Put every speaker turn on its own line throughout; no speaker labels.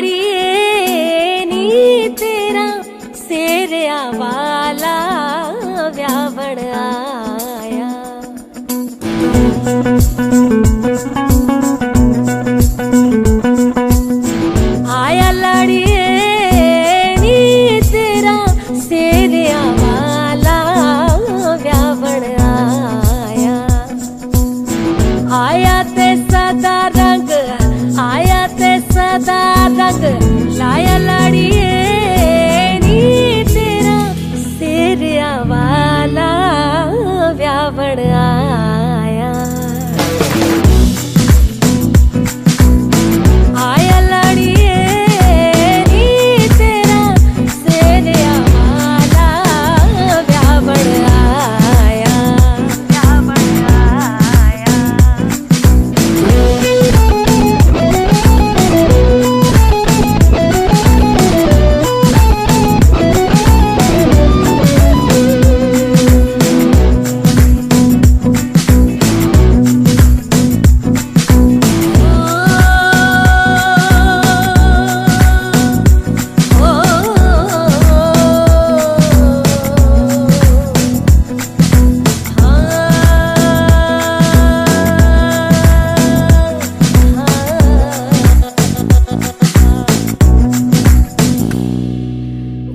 लाड़िए नी तेरा सेरिया वाला व्यावण आया। आया लाड़िए नी तेरा सेरिया वाला व्यावण आया। आया ते सदा रंग, आया ते सदा रंग लाया लाड़िए नी तेरा सेरिया वाला व्यावण आया। आया लाड़िए नी तेरा सेरिया वाला व्यावण आया, व्यावण आया।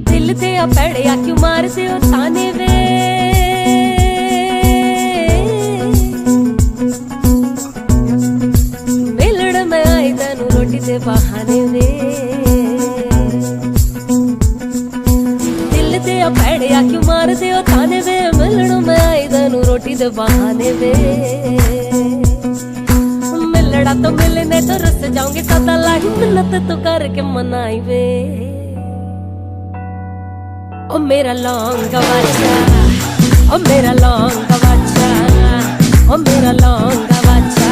दिल दे पैड़िया क्यों मारदे हो ताने वे, मिलण मैं आई तैनू रोटी दे बहाने वे। दिल दे पैड़िया क्यों मारदे हो ताने वे, मिलण मैं आई तैनू रोटी दे बहाने वे। मिलड़ा तो मिलने तो रुस जाऊंगी सदा लाही मिन्नत तो करके मनाई वे। ओ मेरा लौंगा बाचा, ओ मेरा लौंगा बाचा, ओ मेरा लौंगा बाचा,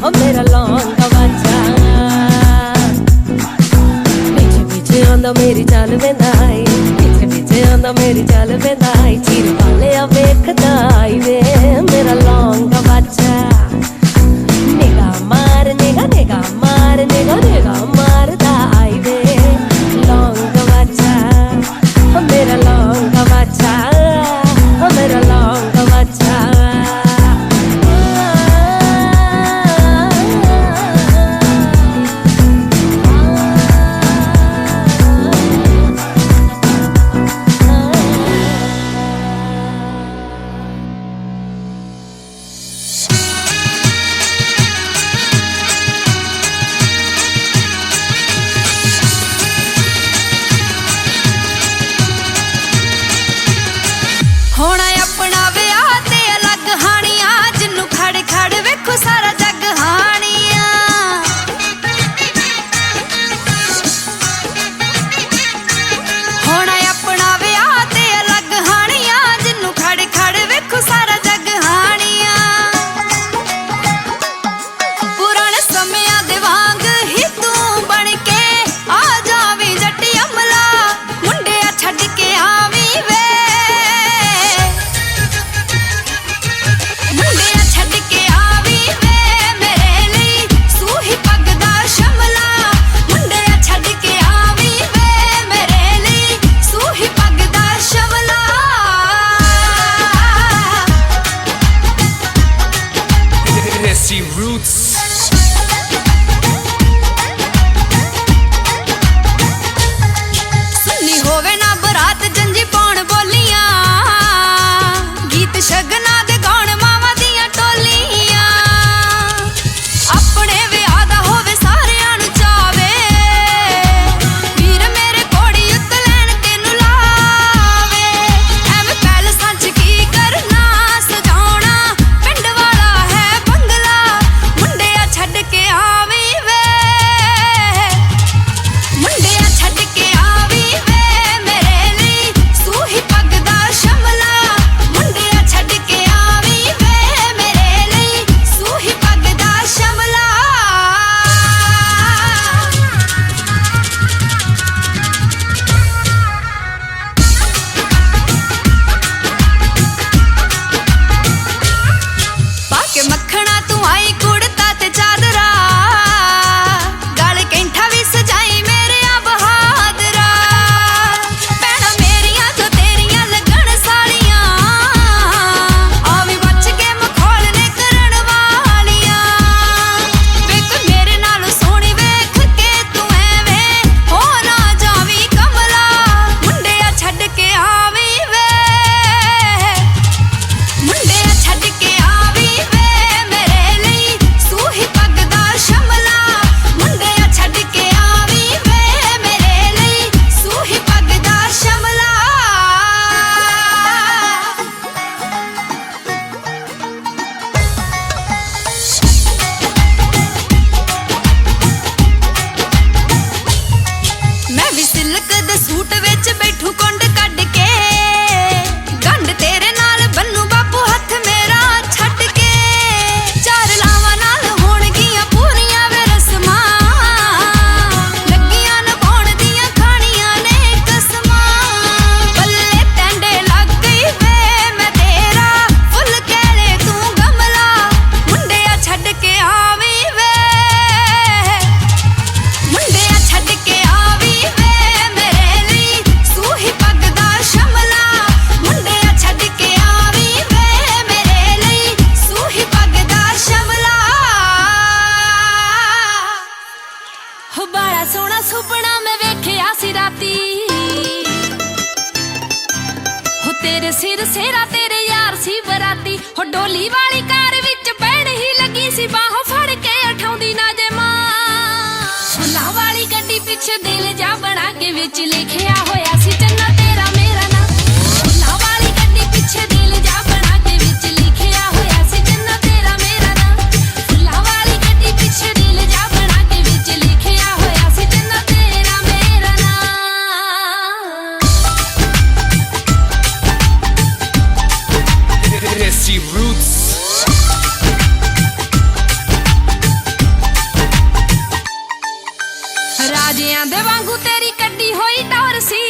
ओ मेरा लौंगा बाचा। पीछे पीछे आंदा मेरी चाल वेंदाई, पीछे पीछे आंदा मेरी चाल वेंदाई। चीर वाले आ वेखदा आई वे मेरा लौंगा बाचा। निगाह मार निगाह निगाह मार निगाह निगाह मारदा आई वे लौंगा बाचा। ओ मेरा लौंगा बाचा, ओ मेरा लौंगा बाचा।
होना अपना विआह ते अलग हानिया, जिन्नू खड़ खड़ वेखो सारा जग हानिया। होना अपना विआह ते अलग हानिया, जिन्नू खड़ खड़ वेखो सारा जग हानिया। पुराने समयां दे वांग ही तू बन के आ जावी जट्टी अमला, मुंडिया छड्ड के आवी वे। मुंडिया छड्ड के आवी वे मेरे लिए सूही पग दा शमला। मुंडिया छड्ड के आवी वे मेरे लिए सूही पग दा शमला।
Desi Roots.
सुन्नी होवे ना बरात जंजी पाउण बोलियां, गीत शगना दे गाउण मावां दियां टोलियां। अपने विआह दा होवे सारियां नू चावे, वीर मेरे घोड़ी उत्त लैन तेनू लावे। एवें पैलसां च की करना सजाउणा, पिंड वाला है बंगला। मुंडे ਡੋਲੀ ਵਾਲੀ ਕਾਰ ਵਿੱਚ ਬਹਿਣ ਹੀ ਲੱਗੀ ਸੀ ਬਾਹੋਂ ਫੜ ਕੇ ਉਠਾਉਂਦੀ ਨਾ ਜੇ ਮਾਂ ਫੁੱਲਾਂ ਵਾਲੀ ਗੱਡੀ ਪਿੱਛੇ ਦਿਲ ਜਾ ਬਣਾ ਕੇ ਵਿੱਚ ਲਿਖਿਆ ਹੋਇਆ ਸੀ ਚੰਨਾ ਤੇਰਾ ਮੇਰਾ ਨਾਂ ਫੁੱਲਾਂ ਵਾਲੀ ਗੱਡੀ ਪਿੱਛੇ ਦਿਲ ਜਾ ਬਣਾ ਕੇ ਵਿੱਚ ਲਿਖਿਆ ਹੋਇਆ ਸੀ ਚੰਨਾ ਤੇਰਾ ਮੇਰਾ ਨਾਂ ਫੁੱਲਾਂ ਵਾਲੀ ਗੱਡੀ ਪਿੱਛੇ ਦਿਲ ਜਾ ਬਣਾ ਕੇ ਵਿੱਚ ਲਿਖਿਆ ਹੋਇਆ ਸੀ ਚੰਨਾ ਤੇਰਾ ਮੇਰਾ ਨਾਂ
Desi Roots.
ਰਾਜਿਆਂ ਦੇ ਵਾਂਗੂ ਤੇਰੀ ਕੱਢੀ ਹੋਈ ਟੌਰ ਸੀ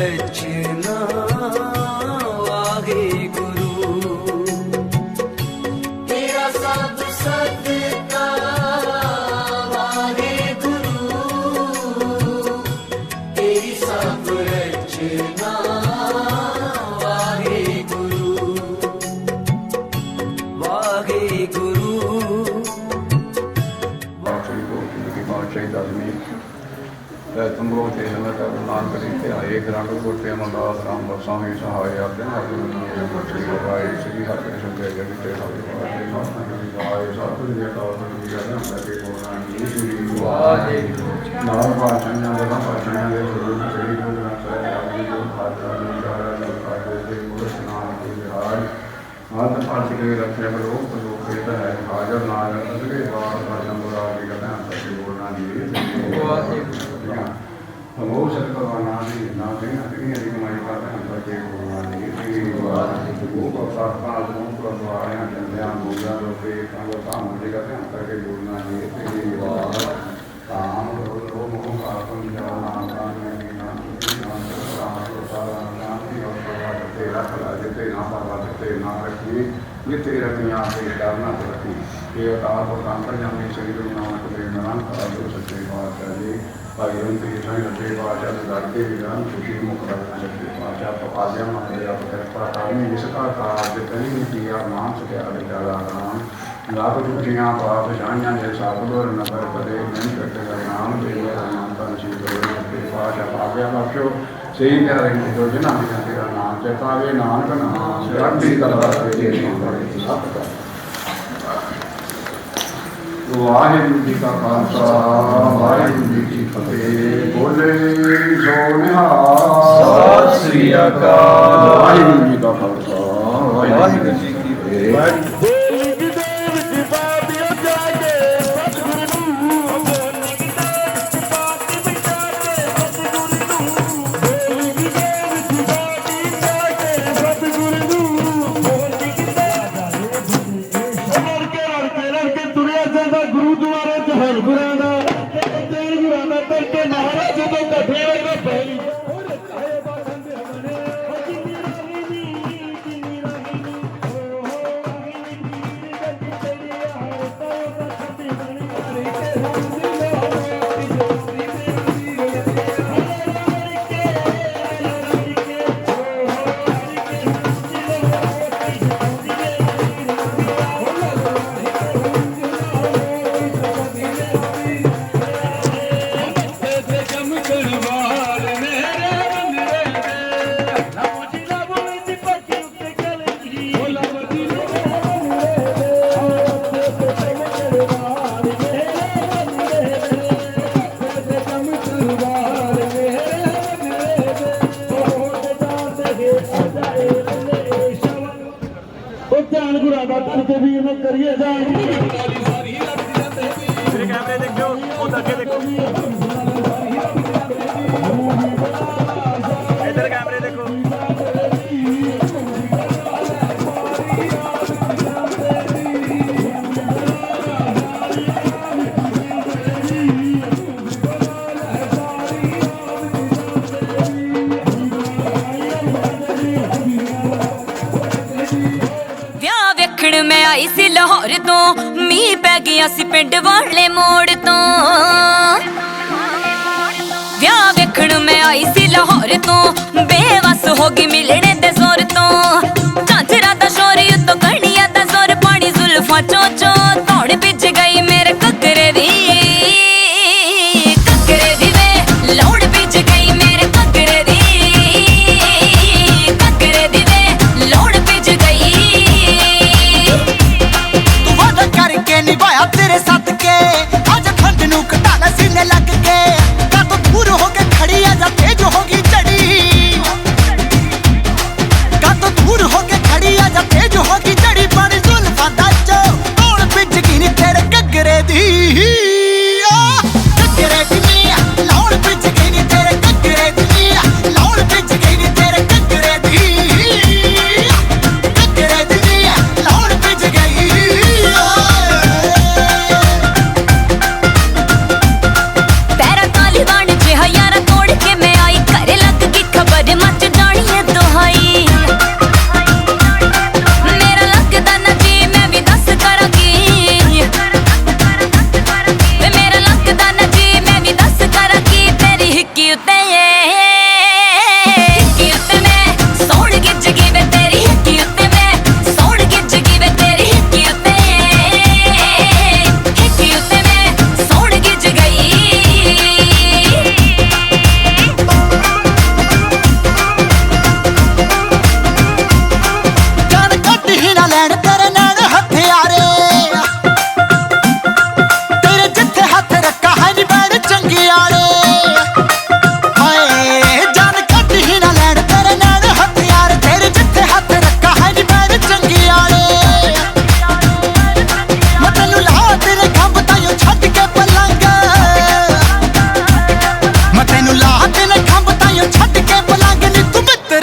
रचना वाहे गुरु तेरा सब सदका वाहे गुरु तेरी सब रचना वाहे गुरु वाहे गुरु
पातशाही दसवीं तंबो ते नाम करी ते आए ग्रांड कोटे अमरदास राम बसावी सहाय आते श्री गुरुराय श्री हरकृष्ण जय जय ते आए साधु जी का श्री गुरुराय नाम पातशाही दस पातशाही दे गुरु श्री गुरु ग्रंथ साहिब जी जो पातशाही हाथ पाठ के रखे लोग कहता है हाजर नारायण के बाद राजमराजी का नाम करके बोलना दिए हम वो सब करवाना नहीं ना कहीं ना कहीं अधिक हमारी बात है करके बोलना दिए वो को साथ लोगों को द्वारा ध्यान होगा लोग के काम होने का ध्यान करके बोलना दिए काम लोगों को आपन नाम तेरा फला देते ना पावा देते ना रखिए ये तेरा दुनिया से डालना तो रखी ये अवतार को काम कर जाने शरीर में नाम को नाम करा दो सच्चे बादशाह जी भाई उनके साईं सच्चे बादशाह ने लड़के विधान खुशी मुक्त रखना सच्चे बादशाह तो आज्ञा माने आप कृपा करनी जिसका कार्य कहीं किया नाम से क्या डाला राम लाभ दुखियाँ पाप शानियाँ जय साबुर नगर पदे नहीं करते नाम दे नाम का नसीब सच्चे बादशाह आज्ञा बख्शो सही कह रहे हैं जो जिन्हें भी तेरा नाम चेतावे नानक नाम रड्डी कलवा वाहिगुरु जी का खालसा वाहिगुरु जी की फतेह बोले सो निहाल सत श्री अकाल वाहिगुरु जी का खालसा वाहिगुरु जी की फतेह करिए कैमरे देखो इधर कैमरे देखो
मैं आई सी लाहौर तो मीह पै गया सी पिंड वाले मोड़ तो विआह वेखण मैं आई सी लाहौर तो बेवस होगी मिलने दे जोर तो झांझरा दा शोर तो कणिया दा जोर पानी जुल्फा चो चो दौड़ पिज गई मेरे ककरे दी वे लौड़ पिज गई मेरे ककरे दी वे लौड़ पिज गई
करके निभाया तेरे साथ के आज ठंड नू कटाना सीने लग के का तो दूर हो के खड़ी आ जा तेज होगी चढ़ी का तो दूर हो के खड़ी आ जा तेज होगी चढ़ी पानी जुल्फा दा चो कौन पिच गिनी तेरे कगरे दी कगरे दी लौड़ पिच गिनी तेरे कगरे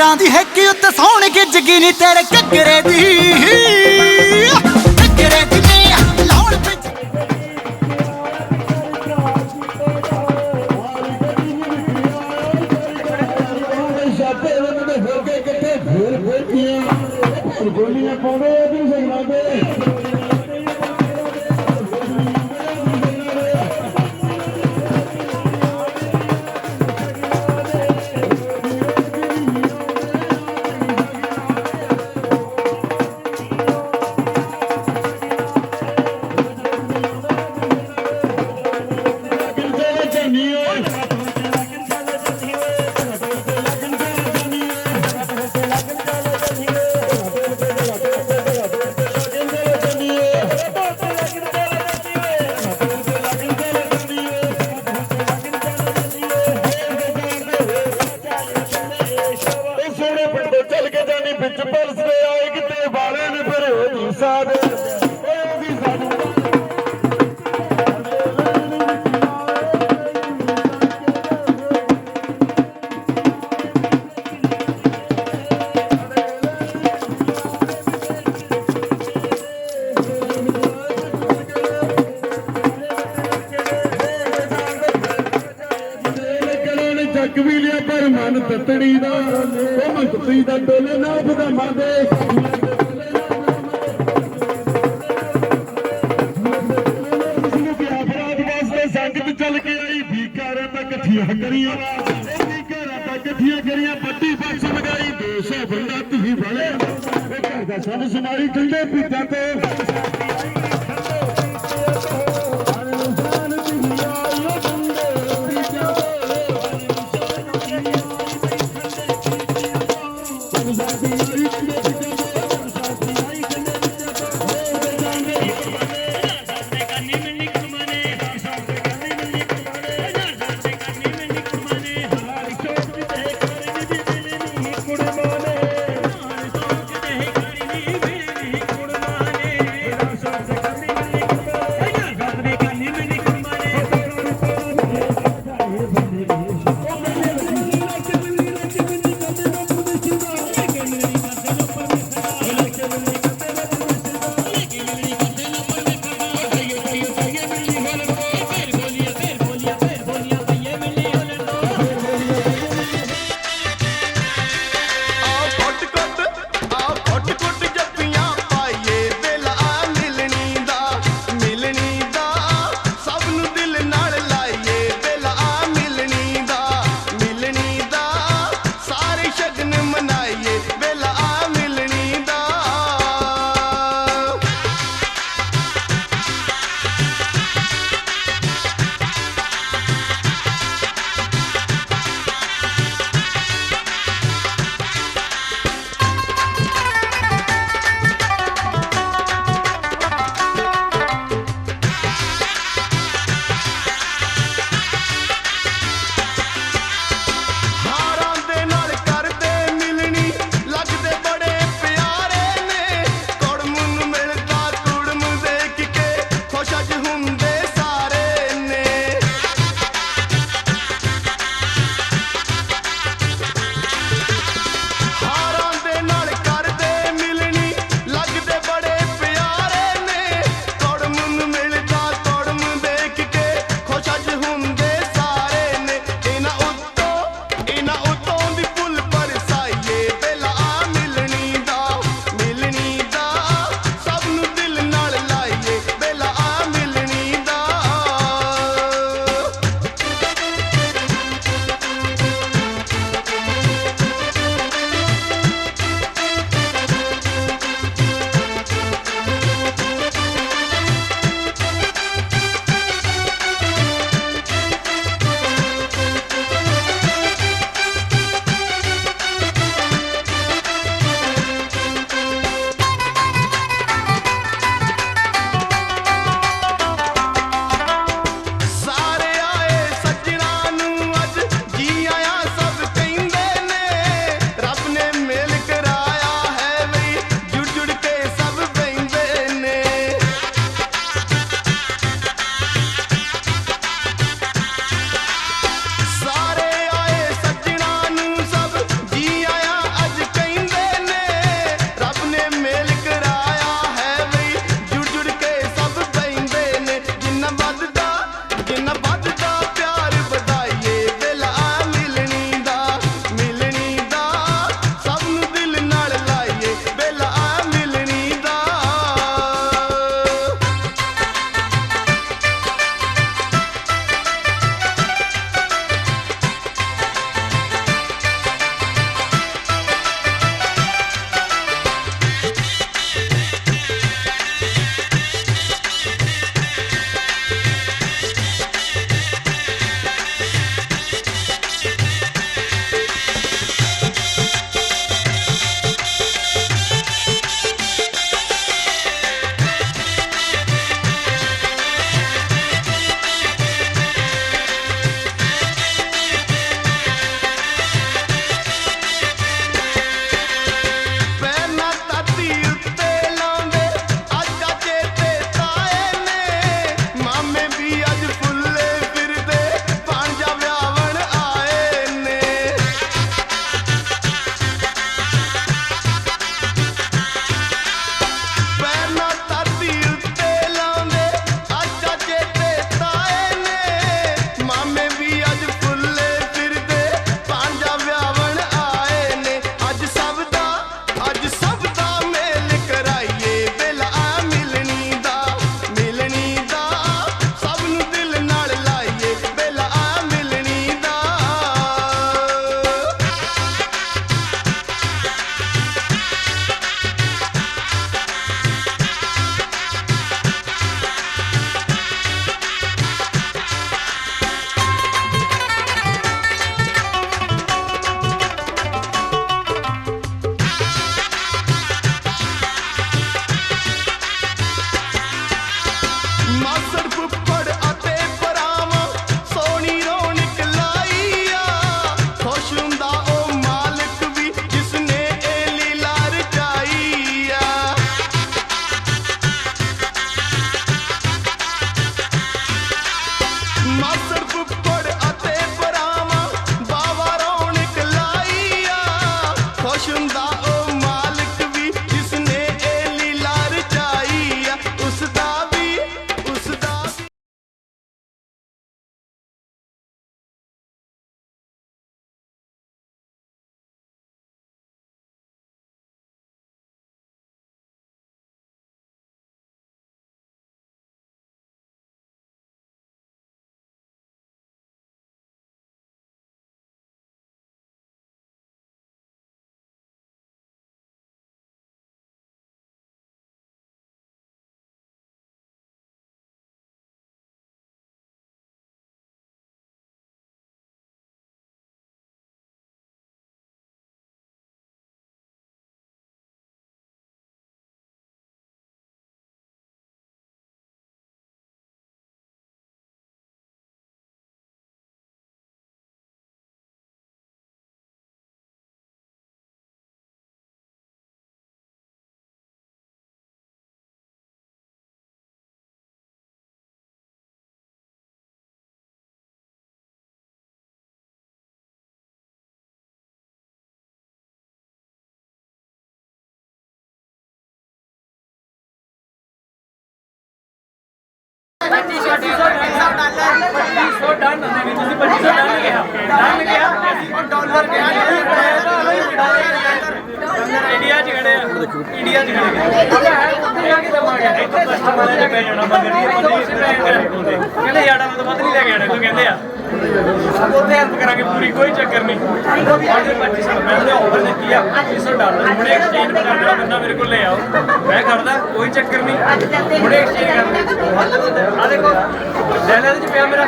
ਮਾਸਟਰਾਂ ਦੀ ਹੈਕੀ ਉੱਤੇ ਸੌਣ ਗਿੱਜਗੀ ਨੀ ਤੇਰੇ ਘੱਗਰੇ ਦੀ ਨੇ ਲਾਉਣ ਵਿੱਚ
ਗੋਲੀਆਂ ਪਾਉਂਦੇ ਵੀ ਸਗਣਾ ਦੇ ਵਿੱਚ ਪਰਸਦੇ ਆਏ ਕਿਤੇ ਵਾਲੇ ਨੇ ਫਿਰ ਹੋਈ ਸਾਦੇ ਉਹਦੀ ਸਾਨੂੰ ਚੱਕ ਵੀ ਲਿਆ ਪਰ ਮਨ ਤਤੜੀ ਦਾ ਉਹ ਮੰਤਰੀ ਦਾ ਡੋਲੇ ਨਾ ਬਦਾਮਾਂ ਦੇ ਅਪਰਾਧ ਵਾਸਤੇ ਸੰਗਤ ਚੱਲ ਕੇ ਆਈ ਭੀਕਾਰਾਂ ਤਾਂ ਇਕੱਠੀਆਂ ਕਰੀਆਂ ਭੀਕਾਰਾਂ ਤਾਂ ਇਕੱਠੀਆਂ ਕਰੀਆਂ ਵੱਡੀ ਬਖਸ਼ ਲਗਾਈ 200 ਬੰਦਾ ਧੀ ਵਾਲੇ ਇਹ ਘਰ ਦਾ ਸੰਨ ਸਮਾਰੀ ਠੰਡੇ ਪੀਤਾਂ ਤੇ
ਇੰਡੀਆ ਚ ਖੜੇ ਆ ਇੰਡੀਆ ਚ ਕਸਟਮਰ ਨੇ ਪੈ ਜਾਣਾ ਕਹਿੰਦੇ ਯਾਰ ਮੈਂ ਤਾਂ ਵੱਧ ਨਹੀਂ ਲੈ ਕੇ ਆਣਾ ਕੋਈ ਕਹਿੰਦੇ ਆ ਉੱਥੇ ਹੈਲਪ ਕਰਾਂਗੇ ਪੂਰੀ ਕੋਈ ਚੱਕਰ ਨਹੀਂ ਅੱਜ 2500 ਮੈਂ ਉਹਦੇ ਆਫਰ ਦਿੱਤੀ ਆ $2500 ਹੁਣੇ ਐਕਸਚੇਂਜ ਕਰਨਾ ਬੰਦਾ ਮੇਰੇ ਕੋਲ ਲੈ ਆਓ ਮੈਂ ਕਰਦਾ ਕੋਈ ਚੱਕਰ ਨਹੀਂ ਹੁਣੇ ਐਕਸਚੇਂਜ ਕਰਨਾ ਆ ਦੇਖੋ ਡੈਲਰ ਚ ਪਿਆ ਮੇਰਾ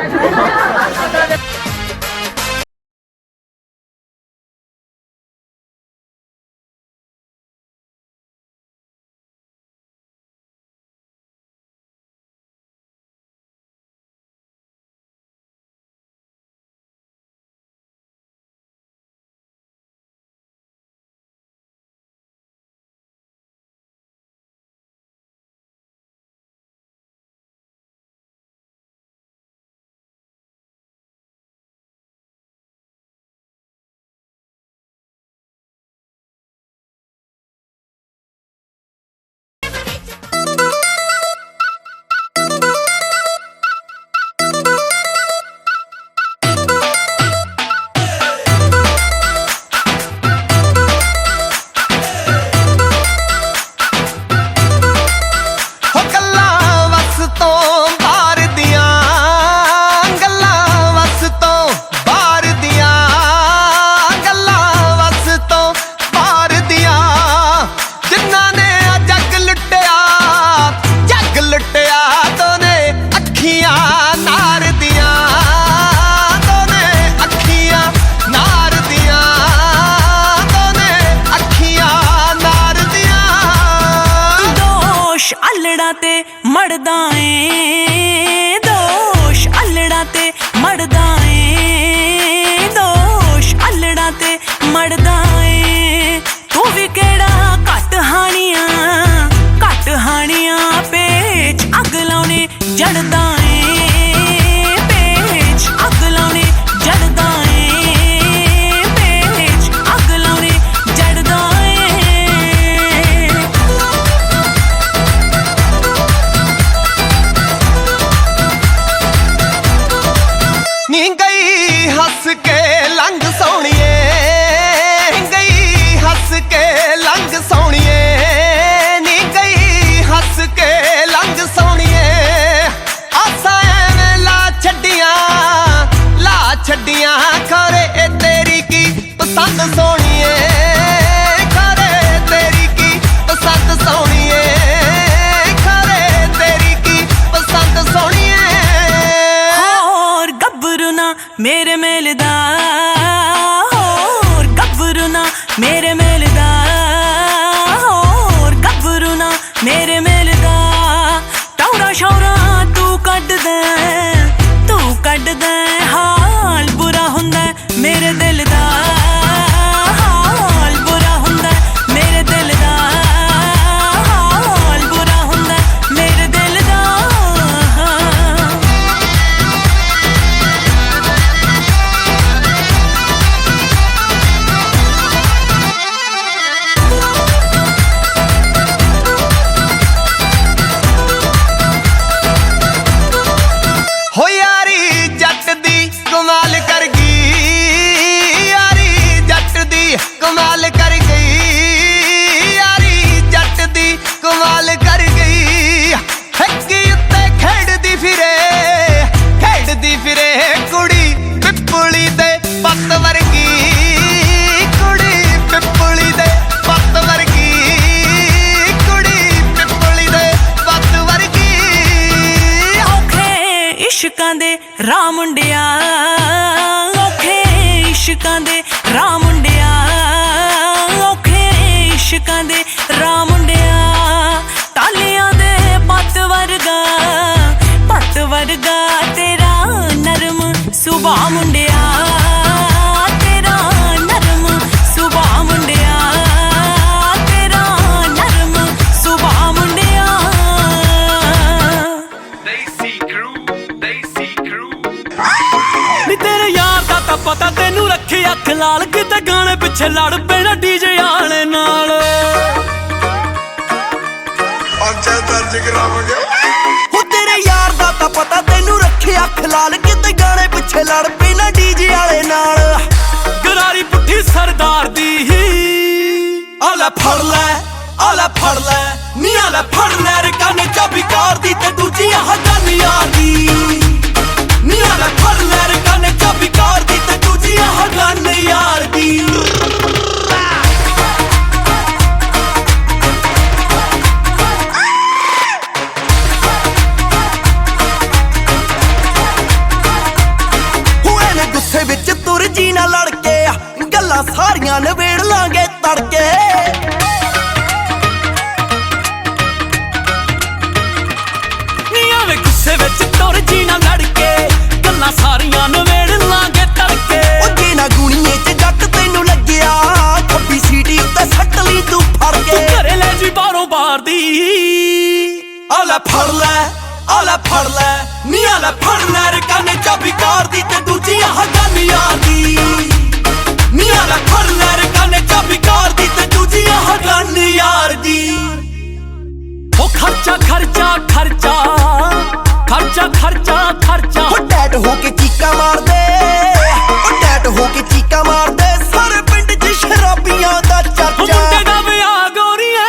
ਤੇ ਮੜਦਾ ਏ ਦੋਸ਼ ਅਲੜਾ ਤੇ ਮੜਦਾ ਏ ਦੋਸ਼ ਅਲੜਾ ਤੇ ਮੜਦਾ ਏ ਤੂੰ ਵੀ ਕਿਹੜਾ ਘੱਟ ਹਾਣੀਆਂ ਪੇਚ ਅੱਗ ਲਾਉਣੇ ਜੜਦਾ ਏ ਪੇਚ ਅੱਗ ਲਾਉਣੇ ਜੜਦਾ ਏ ਪੇਚ ਅੱਗ ਲਾਉਣੇ ਜੜਦਾ
ਨੀ ਗਈ ਹੱਸ ਕੇ ਲੰਘ ਸੋਹਣੀਏ ਗਈ ਹੱਸ ਕੇ ਲੰਘ ਸੋਹਣੀਏ ਨੀ ਗਈ ਹੱਸ ਕੇ ਲੰਘ ਸੋਹਣੀਏ ਆਸਾਂ ਐਵੇਂ ਲਾ ਛੱਡੀਆਂ ਖਰੇ ਇਹ ਤੇਰੀ ਕੀ ਪਸੰਦ ਸੋਹਣੀਏ ਖਰੇ ਤੇਰੀ ਕੀ ਪਸੰਦ ਸੋਹਣੀਏ ਖਰੇ ਤੇਰੀ ਕੀ ਪਸੰਦ ਸੋਹਣੀਏ
ਮੇਰੇ ਮੇਲ ਦਾ ਹੋਰ ਗੱਭਰੂ ਨਾ ਮੇਰੇ ਮੇਲ ਦਾ ਹੋਰ ਗੱਭਰੂ ਨਾ ਮੇਰੇ ਮੇਲ ਦਾ ਟੌਰਾ ਸ਼ੌਰਾ ਤੂੰ ਕੱਢਦਾ ਹਾਲ ਬੁਰਾ ਹੁੰਦਾ ਮੇਰੇ ਦਿਲ ਦਾ ਹਾਲ ਬੁਰਾ ਹੁੰਦਾ ਮੇਰੇ ਦਿਲ ਦਾ ਹਾਲ ਬੁਰਾ ਹੁੰਦਾ ਮੇਰੇ ਦਿਲ ਦਾ
ਹੋ ਯਾਰੀ ਜੱਟ ਦੀ ਕਮਾਲ ਕਰ ਗਈ ਯਾਰੀ ਜੱਟ ਦੀ ਕਮਾਲ ਕਰ ਗਈ ਯਾਰੀ ਜੱਟ ਦੀ ਕਮਾਲ ਕਰ ਗਈ ਹੱਕੀ ਉੱਤੇ ਖੇਡਦੀ ਫਿਰੇ ਕੁੜੀ ਪਿੱਪਲੀ ਦੇ ਪੱਤ ਵਰਗੀ ਕੁੜੀ ਪਿੱਪਲੀ ਦੇ ਪੱਤ ਵਰਗੀ ਕੁੜੀ ਪਿੱਪਲੀ ਦੇ ਪੱਤ ਵਰਗੀ
ਇਸ਼ਕਾਂ ਦੇ ਰਾਹ ਮੁੰਡਿਆ ਔਖੇ ਇਸ਼ਕਾਂ ਦੇ ਰਾਹ ਮੁੰਡਿਆ ਔਖੇ ਇਸ਼ਕਾਂ ਦੇ ਰਾਹ ਮੁੰਡਿਆ ਤਾਲੀਆਂ ਦੇ ਪੱਤ ਵਰਗਾ ਤੇਰਾ ਨਰਮ ਸੁਭਾਅ ਮੁੰਡਿਆ ਤੇਰਾ ਨਰਮ ਸੁਭਾਅ ਮੁੰਡਿਆ ਤੇਰਾ ਨਰਮ ਸੁਭਾਅ ਮੁੰਡਿਆ
ਨੀ ਤੇਰੇ ਯਾਰ ਦਾ ਤਾਂ ਪਤਾ ਤੈਨੂੰ ਰੱਖੀ ਅੱਖ ਲਾਲ ਕਿਤੇ ਗਾਣੇ ਪਿੱਛੇ ਲੜ ਪੈਣਾ ਡੀਜੇ ਵਾਲੇ ਨਾਲ
ਅੱਜ ਦਰਜ ਕਰਾਵਾਂਗੇ
ਹੋ ਤੇਰੇ ਯਾਰ ਇੰਨਾ ਤਾਂ ਪਤਾ ਤੈਨੂੰ ਰੱਖਿਆ ਖਲਾਲ ਕਿਤੇ ਗਾਣੇ ਪਿੱਛੇ ਲੜ ਪਈ ਨਾ ਡੀਜੇ ਵਾਲੇ ਨਾਲ
ਗਰਾਰੀ ਪੁੱਠੀ ਸਰਦਾਰ ਦੀ
ਆਲਾ ਫੜ ਲੈ ਆਲਾ ਫੜ ਲੈ ਨੀ ਆਲਾ ਫੜ ਲੈ ਰਕਾਨੇ ਚਾਬੀ ਕਾਰ ਦੀ ਤੇ ਦੂਜੀ ਆਹ ਗਾਨੀਆਂ ਦੀ ਨੀ ਆਲਾ ਫੜ ਲੈ ਰਕਾਨੇ ਚਾਬੀ ਕਾਰ ਦੀ ਤੇ ਦੂਜੀ ਆਹ ਗਾਨੀਆਂ ਦੀ ਹੋਏ ਨੇ ਗੁੱਸੇ ਵਿੱਚ ਤੁਰ ਜੀ ਨਾ ਲੜ ਕੇ ਗੱਲਾਂ ਸਾਰੀਆਂ ਨਵੇੜ ਲਾਂਗੇ ਤੜਕੇ
ਗੁੱਸੇ ਵਿੱਚ ਤੁਰ ਜੀ ਨਾ ਲੜ ਕੇ ਗੱਲਾਂ ਸਾਰੀਆਂ ਨਵੇੜ ਲਾਂਗੇ ਤੜਕੇ
ਉਹ ਜੇ ਨਾ ਗੁਣੀਏ ਚ ਜੱਟ ਤੈਨੂੰ ਲੱਗਿਆ ਖੱਬੀ ਸੀਟੀ ਉੱਤੇ ਸੱਟ ਲਈ ਤੂੰ ਫੜ ਕੇ
ਤੂੰ ਘਰੇ ਲੈ ਜੀ ਬਾਹਰੋਂ ਬਾਹਰ ਦੀ
ਆਲਾ ਫੜ ਲੈ ਆਲਾ ਫੜ ਲੈ ਨੀ ਆਲਾ ਫੜ ਲੈ ਰਕਾਨੇ ਚਾਬੀ ਕਾਰ ਦੀ ਤੇ ਦੂਜੀ ਆਹ ਗਾਨੀਆਂ ਦੀ ਨੀ ਆਲਾ ਫੜ ਲੈ ਰਕਾਨੇ ਚਾਬੀ ਕਾਰ ਦੀ ਤੇ ਦੂਜੀ ਆਹ ਗਾਨੀਆਂ ਦੀ
ਉਹ ਖਰਚਾ ਖਰਚਾ ਖਰਚਾ ਖਰਚਾ ਖਰਚਾ ਖਰਚਾ
ਉਹ ਟੈਟ ਹੋ ਕੇ ਚੀਕਾਂ ਮਾਰਦੇ ਉਹ ਟੈਟ ਹੋ ਕੇ ਚੀਕਾਂ ਮਾਰਦੇ ਸਾਰੇ ਪਿੰਡ 'ਚ ਸ਼ਰਾਬੀਆਂ ਦਾ
ਉਹ
ਚਰਚਾ
ਮੁੰਡੇ ਦਾ ਵਿਆਹ ਗੋਰੀਏ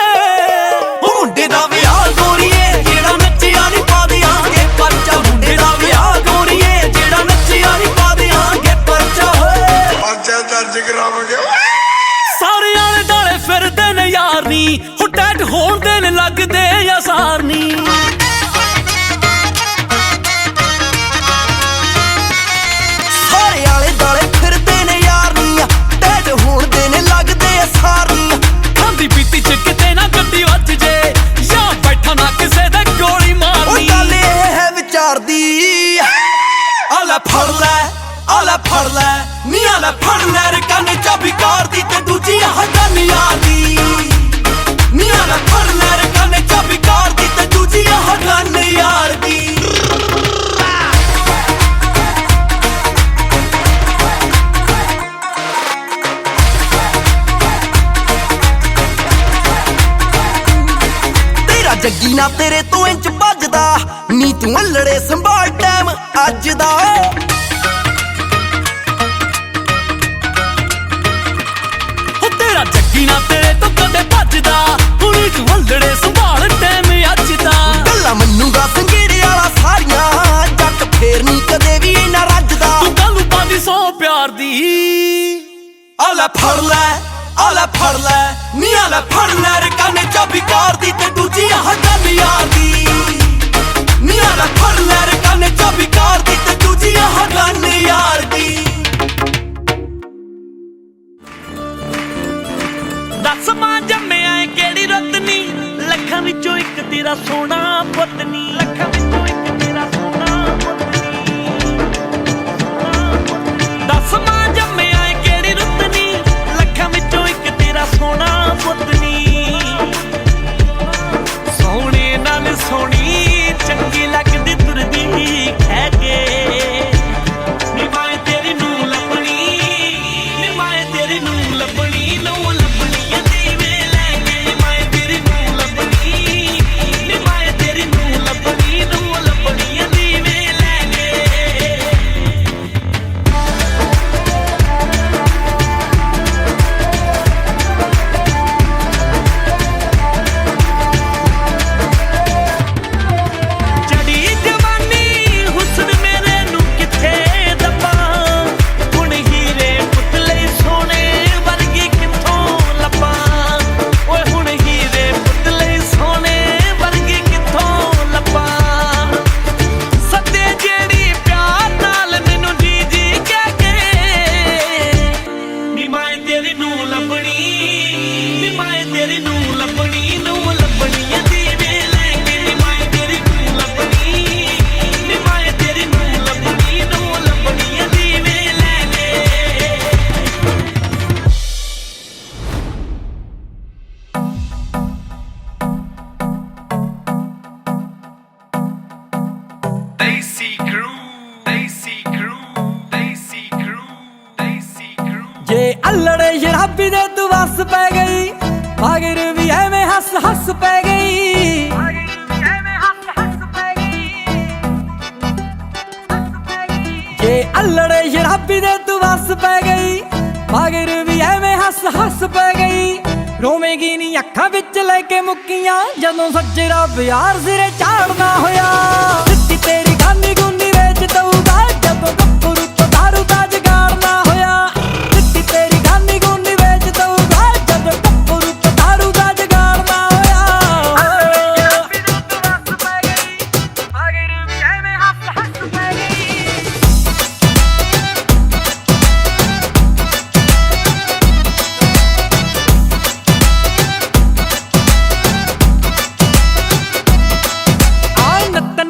ਉਹ ਮੁੰਡੇ ਦਾ ਵਿਆਹ ਗੋਰੀਏ ਜਿਹੜਾ ਨੱਚਿਆ ਨੀ ਪਾ ਦਿਆਂਗੇ ਪਰਚਾ ਮੁੰਡੇ ਦਾ ਵਿਆਹ ਗੋਰੀਏ ਜਿਹੜਾ ਨੱਚਿਆ ਨੀ ਪਾ ਦਿਆਂਗੇ ਪਰਚਾ ਹੋਏ
ਪਰਚਾ ਦਰਜ ਕਰਾਵਾਂਗੇ
ਸਾਰੇ ਆਲੇ ਦਾਲੇ ਫਿਰਦੇ ਨੇ ਯਾਰ ਨੀ ਉਹ ਟੈਟ ਹੋਣ ਦੇ ਨੇ ਲੱਗਦੇ ਯਾਰ ਨੀ
ਸਾਰੇ ਆਲੇ ਦਾਲੇ ਫਿਰਦੇ ਨੇ ਯਾਰ ਨੀ ਟੈਟ ਹੋਣ ਦੇ ਨੇ ਲੱਗਦੇ ਸਾਰੀਆਂ
ਖਾਂਦੀ ਪੀਤੀ ਚ ਕਿਤੇ ਨਾ ਗੱਡੀ ਵੱਜ ਜੇ ਜਾਂ ਬੈਠਾ ਨਾ ਕਿਸੇ ਦੇ ਗੋਲੀ
ਉਹ
ਮਾਰਨੀ
ਗੱਲ ਇਹ ਹੈ ਵਿਚਾਰਦੀ ਆਲਾ ਫੜ ਲੈ ਆਲਾ ਫੜ ਲੈ ਨੀ ਆਲਾ ਫੜ ਲੈ ਰਕਾਨੇ ਚਾਬੀ ਕਾਰ ਦੀ ਤੇ ਦੂਜੀ ਆਹ ਗਾਨੀਆਂ ਦੀ ਨੀ ਆਲਾ ਫੜ ਲੈ ਰਕਾਨੇ ਚਾਬੀ ਕਾਰ ਦੀ ਤੇ ਦੂਜੀ ਆਹ ਗਾਨੀਆਂ ਦੀ ਤੇਰਾ ਜੱਗੀ ਨਾ ਤੇਰੇ ਤੋਂ ਇੰਚ ਭੱਜਦਾ ਨੀ ਤੂੰ ਅਲੜੇ ਸੰਭਾਲ ਟਾਈਮ ਅੱਜ ਦਾ
ਉਹ ਤੇਰਾ ਜੱਗੀ ਨਾ ਤੇਰੇ ਤੋਂ ਕਦੇ ਭੱਜਦਾ ਹੁਣੀ ਤੂੰ ਹਲੜੇ ਸੰਭਾਲ ਟਾਈਮ ਅੱਜ ਦਾ
ਗੱਲਾਂ ਮੰਨੂਗਾ ਸੰਗੇੜੇ ਵਾਲਾ ਸਾਰੀਆਂ ਜੱਟ ਫੇਰ ਨੀ ਕਦੇ ਵੀ ਨਾ ਰੱਜਦਾ
ਤੂੰ ਗੱਲ ਪਾਦੀ ਸੌ ਪਿਆਰ ਦੀ
ਆਲਾ ਫੜ ਲੈ ਆਲਾ ਫੜ ਲੈ ਨੀ ਆਲਾ ਫੜ ਲੈ ਰਕਾਨੇ ਚਾਬੀ ਕਾਰ ਦੀ ਤੇ ਦੂਜੀ ਆਹ ਗਾਨੀਆਂ ਦੀ ਨੀ ਆਲਾ ਫੜ ਲੈ ਰਕਾਨੇ ਚਾਬੀ ਕਾਰ ਦੀ ਤੇ ਦੂਜੀ ਆਹ ਗਾਨੀਆਂ ਦੀ
ਦੱਸ ਮਾਂ ਜੰਮਿਆ ਏ ਕਿਹੜੀ ਰੁੱਤ ਨੀ ਲੱਖਾਂ ਵਿੱਚੋਂ ਇੱਕ ਤੇਰਾ ਸੋਹਣਾ ਪੁੱਤ ਨੀ ਲੱਖਾਂ ਵਿੱਚੋਂ ਇੱਕ ਤੇਰਾ ਸੋਹਣਾ ਪੁੱਤ ਨੀ ਦੱਸ ਮਾਂ ਜੰਮਿਆ ਏ ਕਿਹੜੀ ਰੁੱਤ ਨੀ ਲੱਖਾਂ ਵਿੱਚੋਂ ਇੱਕ ਤੇਰਾ ਸੋਹਣਾ ਪੁੱਤ ਨੀ ਸੋਹਣੇ ਨਾਲ ਸੋਹਣੀ ਚੰਗੀ ਲੱਗਦੀ ਤੁਰਦੀ ਖਹਿ ਕੇ ਨੀ ਮੈਂ ਤੇਰੀ ਨੂੰ ਲੱਭਣੀ ਨੀ ਮੈਂ ਤੇਰੀ ਨੂੰ ਲੱਭਣੀ ਨੂੰ ਲੱਭਣੀ ਦੀਵੇ ਲੈ ਕੇ ਮੈਂ ਤੇਰੀ ਨੂੰ ਲੱਭਣੀ ਨੀ ਮੈਂ ਤੇਰੀ ਨੂੰ ਲੱਭਣੀ ਨੂੰ ਲੱਭਣੀ ਦੀਵੇ ਲੈ ਕੇ ਚੜੀ ਜਵਾਨੀ ਹੁਸਨ ਮੇਰੇ ਨੂੰ ਕਿੱਥੇ ਦੱਬਾਂ ਹੁਣ ਹੀਰੇ ਪੁਤਲੇ ਸੋਹਣੇ ਵਰਗੀ ਕਿੱਥੋਂ ਲੱਭਾਂ ਓਏ ਹੁਣ ਹੀਰੇ ਪੁਤਲੇ ਸੋਹਣੇ ਵਰਗੀ ਕਿੱਥੋਂ ਲੱਭਾਂ ਸੱਦੇ ਜਿਹੜੀ ਪਿਆਰ ਨਾਲ ਮੈਨੂੰ ਜੀ ਜੀ ਕਹਿ ਕੇ ਨੀ ਮੈਂ ਤੇਰੀ ਨੂੰ ਲੱਭਣੀ ਨੀ ਮੈਂ ਤੇਰੀ ਨੂੰ ਲੱਭਣੀ ਨੂੰ ਲੱਭਣੀ ਦੀਵੇ ਲੈ ਕੇ ਨੀ ਮੈਂ ਤੇਰੀ ਨੂੰ ਲੱਭਣੀ ਨੀ ਮੈਂ ਤੇਰੀ ਨੂੰ ਲੱਭਣੀ ਨੂੰ ਲੱਭਣੀ ਦੀਵੇ ਲੈ ਕੇ
ਜੇ ਅਲੜੇ ਸ਼ਰਾਬੀ ਦੇ ਤੂੰ ਵਸ ਪੈ ਗਈ ਮਗਰ ਵੀ ਐਵੇਂ ਹੱਸ ਹੱਸ ਪੈ ਗਈ शराबी दे तू बस पै गई मगर भी एवें हस हस पै गई रोवेगी नी अखां विच लेके मुक्कियां जदों सज्जरा प्यार सिरे चाड़ना होया सिੱਧੀ तेरी गानी गुनी वेच दऊगा जदों गप्परू तो दारू दा जगाड़ना होया सिੱਧੀ तेरी गानी गुनी वेच दऊगा जदों गप्परू तो दारू दा जगाड़ना होया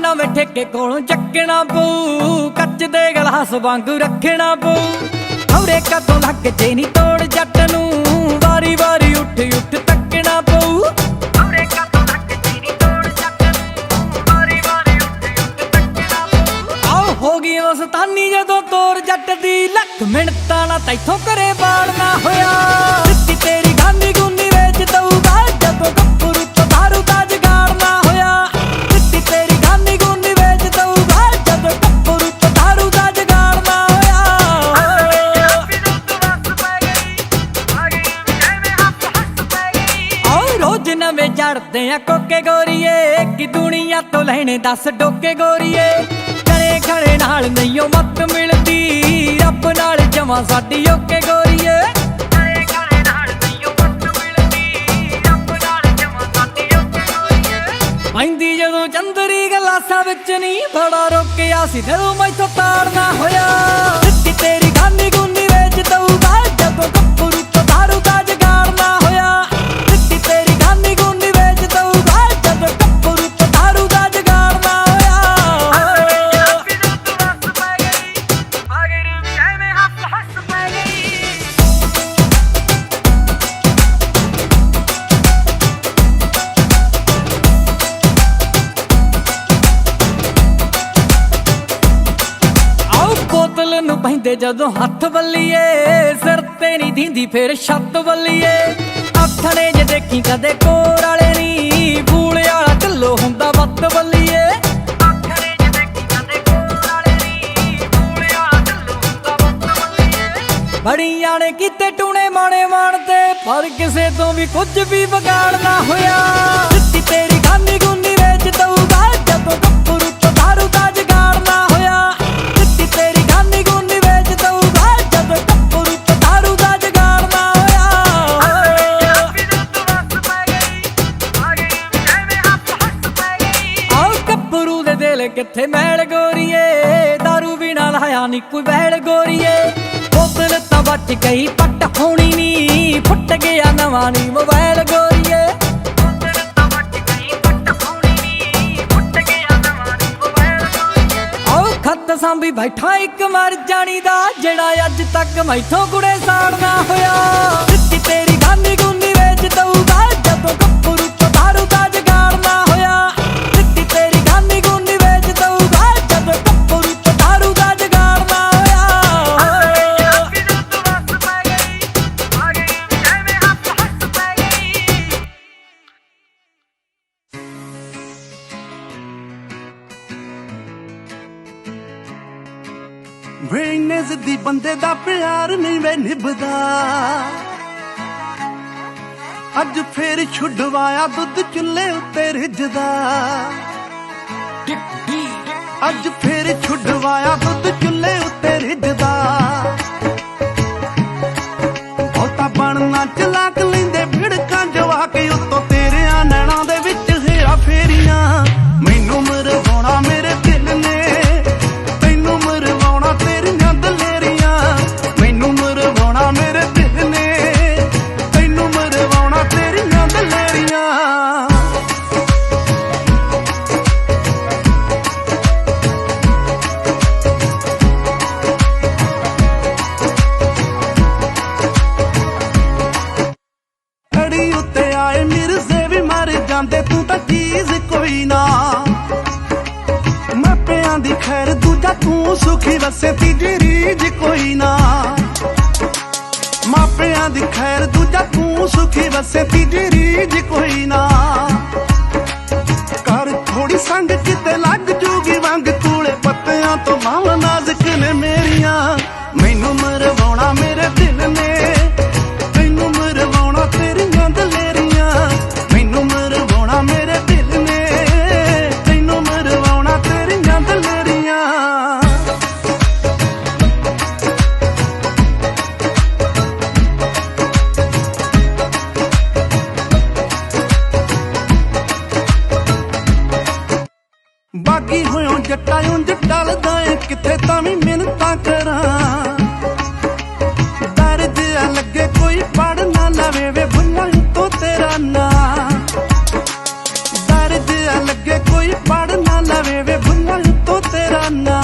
नवें ठेके कोलों चकना पऊ कच दे गलास वांगू रखना पऊ खौरे कदों लग जे नी तोड़ जट नूं वारी वारी उठ उठ तकना पऊ खौरे कदों लग जे नी तोड़ जट नूं वारी वारी उठ उठ तकना पऊ आओ हो गई मस्तानी जदों तोड़ जट दी लख मिनटां ना तैथों करे बाड़ना होया सिੱਧੀ तेरी गानी गुनी वेच दऊगा जदों गप्परू तो दारू दा जगाड़ना होया सिੱਧੀ तेरी गानी गुनी वेच दऊगा जदों गप्परू तो दारू दा जगाड़ना होया और रोज नवें जड़ते आ कोके गोरीए कि दुनिया तो लैने 10 डोके गोरीए जने खड़े नाल नहीं मत मिलदी रब नाल जमा साडी ओके गोरीए पैंदी जदों चंदरी गलासा विच नी बड़ा रोकिया सी दिलों मैथों ताड़ना होया सिੱਧੀ तेरी गानी गुनी वेच दऊगा जदों गप्परू तो दारू दा जगाड़ना होया सिੱਧੀ तेरी गानी गुनी वेच दऊगा जदों गप्परू तो दारू दा जगाड़ना होया बोतल नूं पैंदे जदों हथ बल्लीए सिर ते नी दींदी फिर छत बल्लीए आखणे जे देखी कदे कोर वाले नी फूले वाला ढिल्लो हुंदा वत बल्लीए आखणे जे देखी कदे कोर वाले नी फूले वाला ढिल्लो हुंदा वत बल्लीए बड़ियां ने कीते टूणे माणे माणते पर किसे तो भी कुछ भी बिगाड़ना होया सिੱਧੀ तेरी गानी गुनी वेच दऊगा जदों गप्परू तो दारू दा जगाड़ना होया सिੱਧੀ तेरी गानी गुनी वेच दऊगा जदों गप्परू तो दारू दा जगाड़ना होया आओ गप्परू दे दिल किथे मैल गोरीए दारू बिना लाया नी कोई बैल गोरीए बोतल तां बच गई पट होनी नी फुट गया नवां नी मोबाइल गोरीए खत सांभी बैठा एक मर जानी दा जेड़ा अज तक मैथों कुड़े साड़ना होया सिੱਧੀ तेरी गानी गुनी वेच दऊगा जदों गप्परू तो दारू दा जगाड़ना होया सिੱਧੀ तेरी गानी गुनी वेच दऊगा जदों गप्परू तो दारू दा जगाड़ना होया
वे इन्ने जिद्दी बंदे दा प्यार नहीं वे निभदा अज फिर छुड़वाया दुध चुल्हे उत्ते रिझदा अज फिर छुड़वाया दुध चुल्हे उत्ते रिझदा बहुता बनना चलाक लैंदे भिड़कां जवाक उत्तों तेरे नैणां दे विच हेरा फेरियां मैनू मरवाउणा मेरे दिल ने तैनू मरवाउणा तेरियां दलेरियां मैनू मरवाउणा मेरे दिल ने तैनू मरवाउणा तेरियां दलेरियां अड़ी उत्ते आए मिर्जे भी मर जांदे तू तां चीज कोई ना मापियां दी खैर दूजा तू सुखी वसे तीजी रीज कोई ना मापियां दी खैर दूजा तू सुखी वसे तीजी रीज कोई ना कर थोड़ी संग किते लग जूगी वंग कूले पत्तियां ਅੱਖਾਂ ਤੋਂ ਬਾਹਾਂ ਨਾਜ਼ੁਕ ਨੇ ਮੇਰੀਆਂ ਮੈਨੂੰ ਮਰਵਾਉਣਾ ਮੇਰੇ ਦਿਲ ਨੇ ਤੈਨੂੰ ਮਰਵਾਉਣਾ ਤੇਰੀਆਂ ਦਲੇਰੀਆਂ ਮੈਨੂੰ ਮਰਵਾਉਣਾ ਮੇਰੇ ਦਿਲ ਨੇ ਤੈਨੂੰ ਮਰਵਾਉਣਾ ਤੇਰੀਆਂ ਦਲੇਰੀਆਂ ਬਾਗੀ ਹੋਇਓ ਜੱਟਾ ਉਂਝ ਟਲਦਾ ਏ ਕਿੱਥੇ ਤਾਂ ਵੀ ਮਿਹਨਤਾਂ ਕਰਾਂ ਦਰਦ ਆ ਲੱਗੇ ਕੋਈ ਪੜ ਨਾ ਲਵੇ ਵੇ ਭੁੱਲਾਂ ਤੋਂ ਤੇਰਾ ਨਾਂ ਦਰਦ ਆ ਲੱਗੇ ਕੋਈ ਪੜ ਨਾ ਲਵੇ ਵੇ ਭੁੱਲਾਂ ਤੋਂ ਤੇਰਾ ਨਾਂ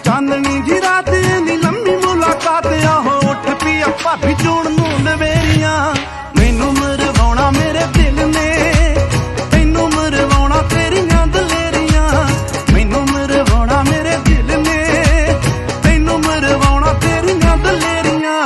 ਚਾਨਣੀ ਦੀ ਰਾਤ ਨੀ ਲੰਮੀ ਮੁਲਾਕਾਤ ਆਹੋ ਉੱਠ ਪੀ ਭਾਬੀ ਜੂਣ ਨੂੰ ਨਵੇਰੀਆਂ ਮੈਨੂੰ ਮਰਵਾਉਣਾ ਮੇਰੇ ਦਿਲ ਨੇ ਤੈਨੂੰ ਮਰਵਾਉਣਾ ਤੇਰੀਆਂ ਦਲੇਰੀਆਂ ਮੈਨੂੰ ਮਰਵਾਉਣਾ ਮੇਰੇ ਦਿਲ ਨੇ ਤੈਨੂੰ ਮਰਵਾਉਣਾ ਤੇਰੀਆਂ ਦਲੇਰੀਆਂ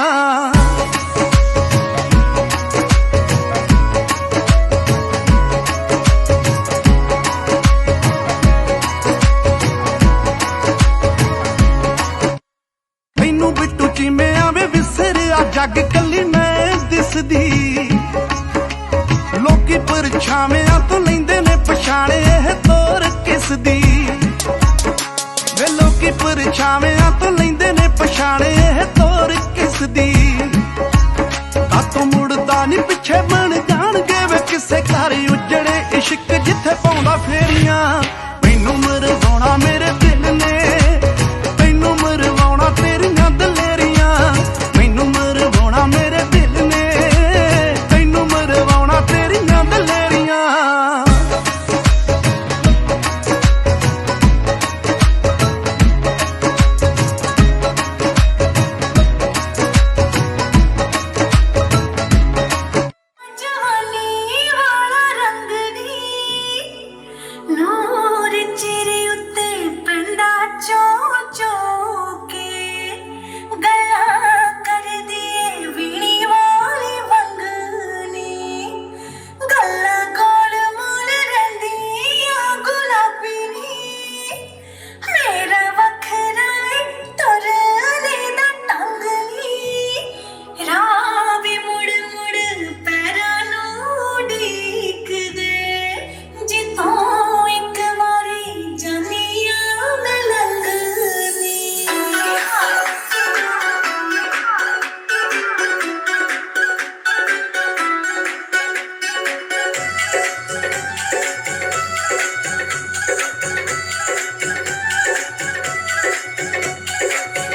ਮੈਨੂੰ ਬਿੱਟੂ ਚੀਮੇ ਆਵੇ ਵਿਸਰਿਆ ਜੱਗ ਕੱਲੀ ਮੈਂ ਦਿਸਦੀ ਲੋਕੀ ਪਰਛਾਵਿਆਂ ਤੋਂ ਲੈਂਦੇ ਨੇ ਪਛਾਣੇ ਇਹ ਤੋਰ ਕਿਸ ਦੀ ਵੇ ਲੋਕੀ ਪਰਛਾਵਿਆਂ ਤੋਂ ਲੈਂਦੇ ਨੇ ਪਛਾਣੇ ਇਹ ਤੋਰ ਕਿਸ ਦੀ ਕਾਤੋਂ ਮੁੜਦਾ ਨਹੀਂ ਪਿੱਛੇ ਬਣ ਜਾਣਗੇ ਵੇ ਕਿਸੇ ਘਰ ਉਜੜੇ ਇਸ਼ਕ ਜਿੱਥੇ ਪਾਉਂਦਾ ਫੇਰੀਆਂ ਮੈਨੂੰ ਮਰਵਾਉਣਾ ਮੇਰੇ ਦਿਲ ਨੇ ਤੈਨੂੰ ਮਰਵਾਉਣਾ ਤੇਰੀਆਂ ਦਲੇਰੀਆਂ ਮੈਨੂੰ ਮਰਵਾਉਣਾ ਮੇਰੇ ਦਿਲ ਨੇ ਤੈਨੂੰ ਮਰਵਾਉਣਾ ਤੇਰੀਆਂ ਦਲੇਰੀਆਂ
ਜਵਾਨੀ ਵਾਲਾ ਰੰਗ ਨੀ ਨੂਰ ਚਿਹਰੇ ਉੱਤੇ ਪੈਂਦਾ ਚੋ ਚੋ ਕੇ ਗੱਲਾਂ ਕਰਦੀ ਏ ਵੀਣੀ ਵਾਲੀ ਵੰਗਨੀ ਗੱਲਾਂ ਕੋਲ ਮੁੜ ਰਹਿੰਦੀਆਂ ਗੁਲਾਬੀ ਨੀ ਮੇਰਾ ਵੱਖਰਾ ਏ ਤੁਰਨੇ ਦਾ ਢੰਗ ਨੀ ਰਾਹ ਵੀ ਮੁੜ ਮੁੜ ਪੈਰਾਂ ਨੂੰ ਡੀਕਦੇ ਜਿੱਥੋਂ ਇੱਕ ਵਾਰੀ ਜਾਨੀਆਂ ਮੈਂ ਲੰਘਦੀ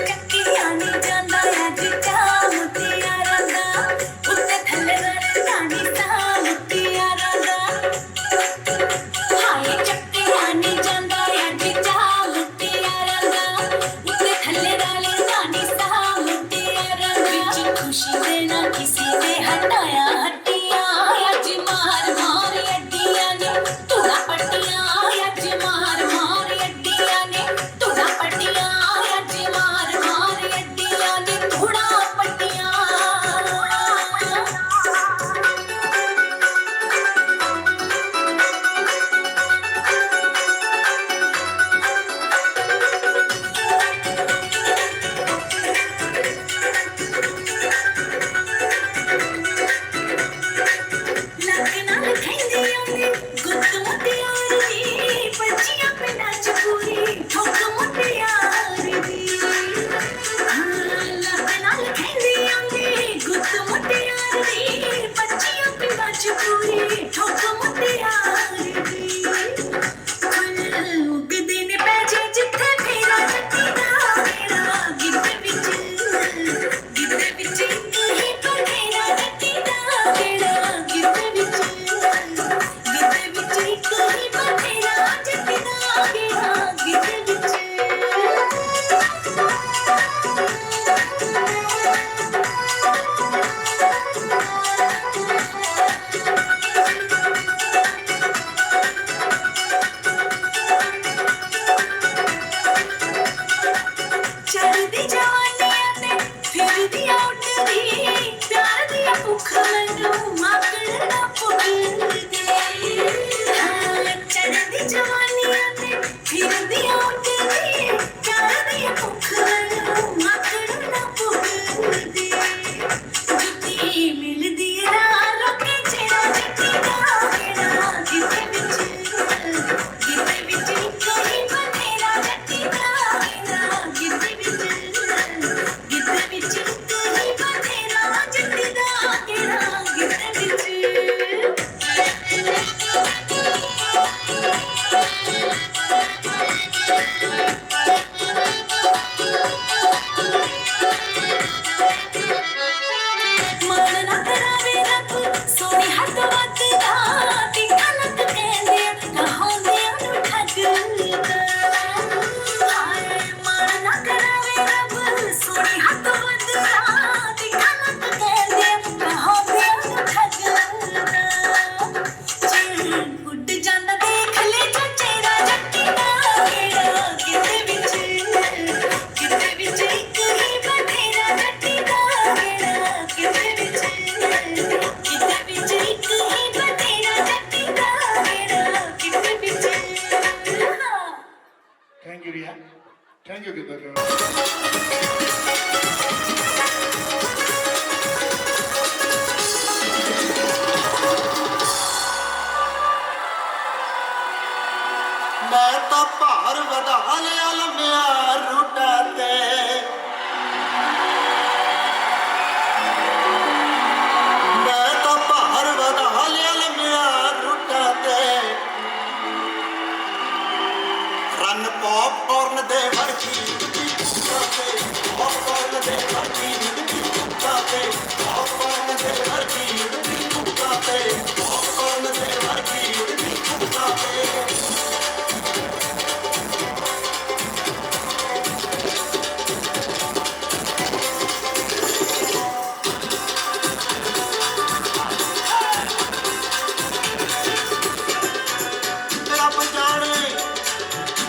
ਚੱਕੀਆਂ ਨੀ ਜਾਂਦਾ ਅੱਜ ਚਾਹ ਮੁਟਿਆਰਾਂ ਦਾ ਉੱਤੇ ਥੱਲੇ ਰੜਦਾ ਨੀ ਸਾਹ ਮੁਟਿਆਰਾਂ ਦਾ ਹਾਏ ਚੱਕੀਆਂ ਨੀ ਜਾਂਦਾ ਅੱਜ ਚਾਹ ਮੁਟਿਆਰਾਂ ਦਾ ਉੱਤੇ ਥੱਲੇ ਰੜਦਾ ਨੀ ਸਾਹ ਮੁਟਿਆਰਾਂ ਦਾ ਵਿੱਚ ਖੁਸ਼ੀ ਦੇ ਨਾ ਕਿਸੇ ਦੇ ਹਟਾਇਆ ਹੱਟੀਆਂ ਅੱਜ ਮਾਰ ਮਾਰ ਅੱਡੀਆਂ ਨੇ ਧੂੜਾ ਪੱਟੀਆਂ ਅੱਜ ਮਾਰ ਮਾਰ ਅੱਡੀਆਂ ਨੇ ਧੂੜਾ ਪੱਟੀਆਂ ਅੱਜ ਮਾਰ ਮਾਰ ਅੱਡੀਆਂ ਨੇ ਧੂੜਾ ਪੱਟੀਆਂ ਲੱਗ ਨਾਲ ਖੈਂਦੀ ਆਉਂਦੀ
ਪੌਪਕਾਰਨ ਦੇ ਵਰਗੀ ਉੜਦੀ ਫੁੱਕਾਂ ਤੇ ਪੌਪਕਾਰਨ ਦੇ ਵਰਗੀ ਉੜਦੀ ਫੁੱਕਾਂ ਤੇ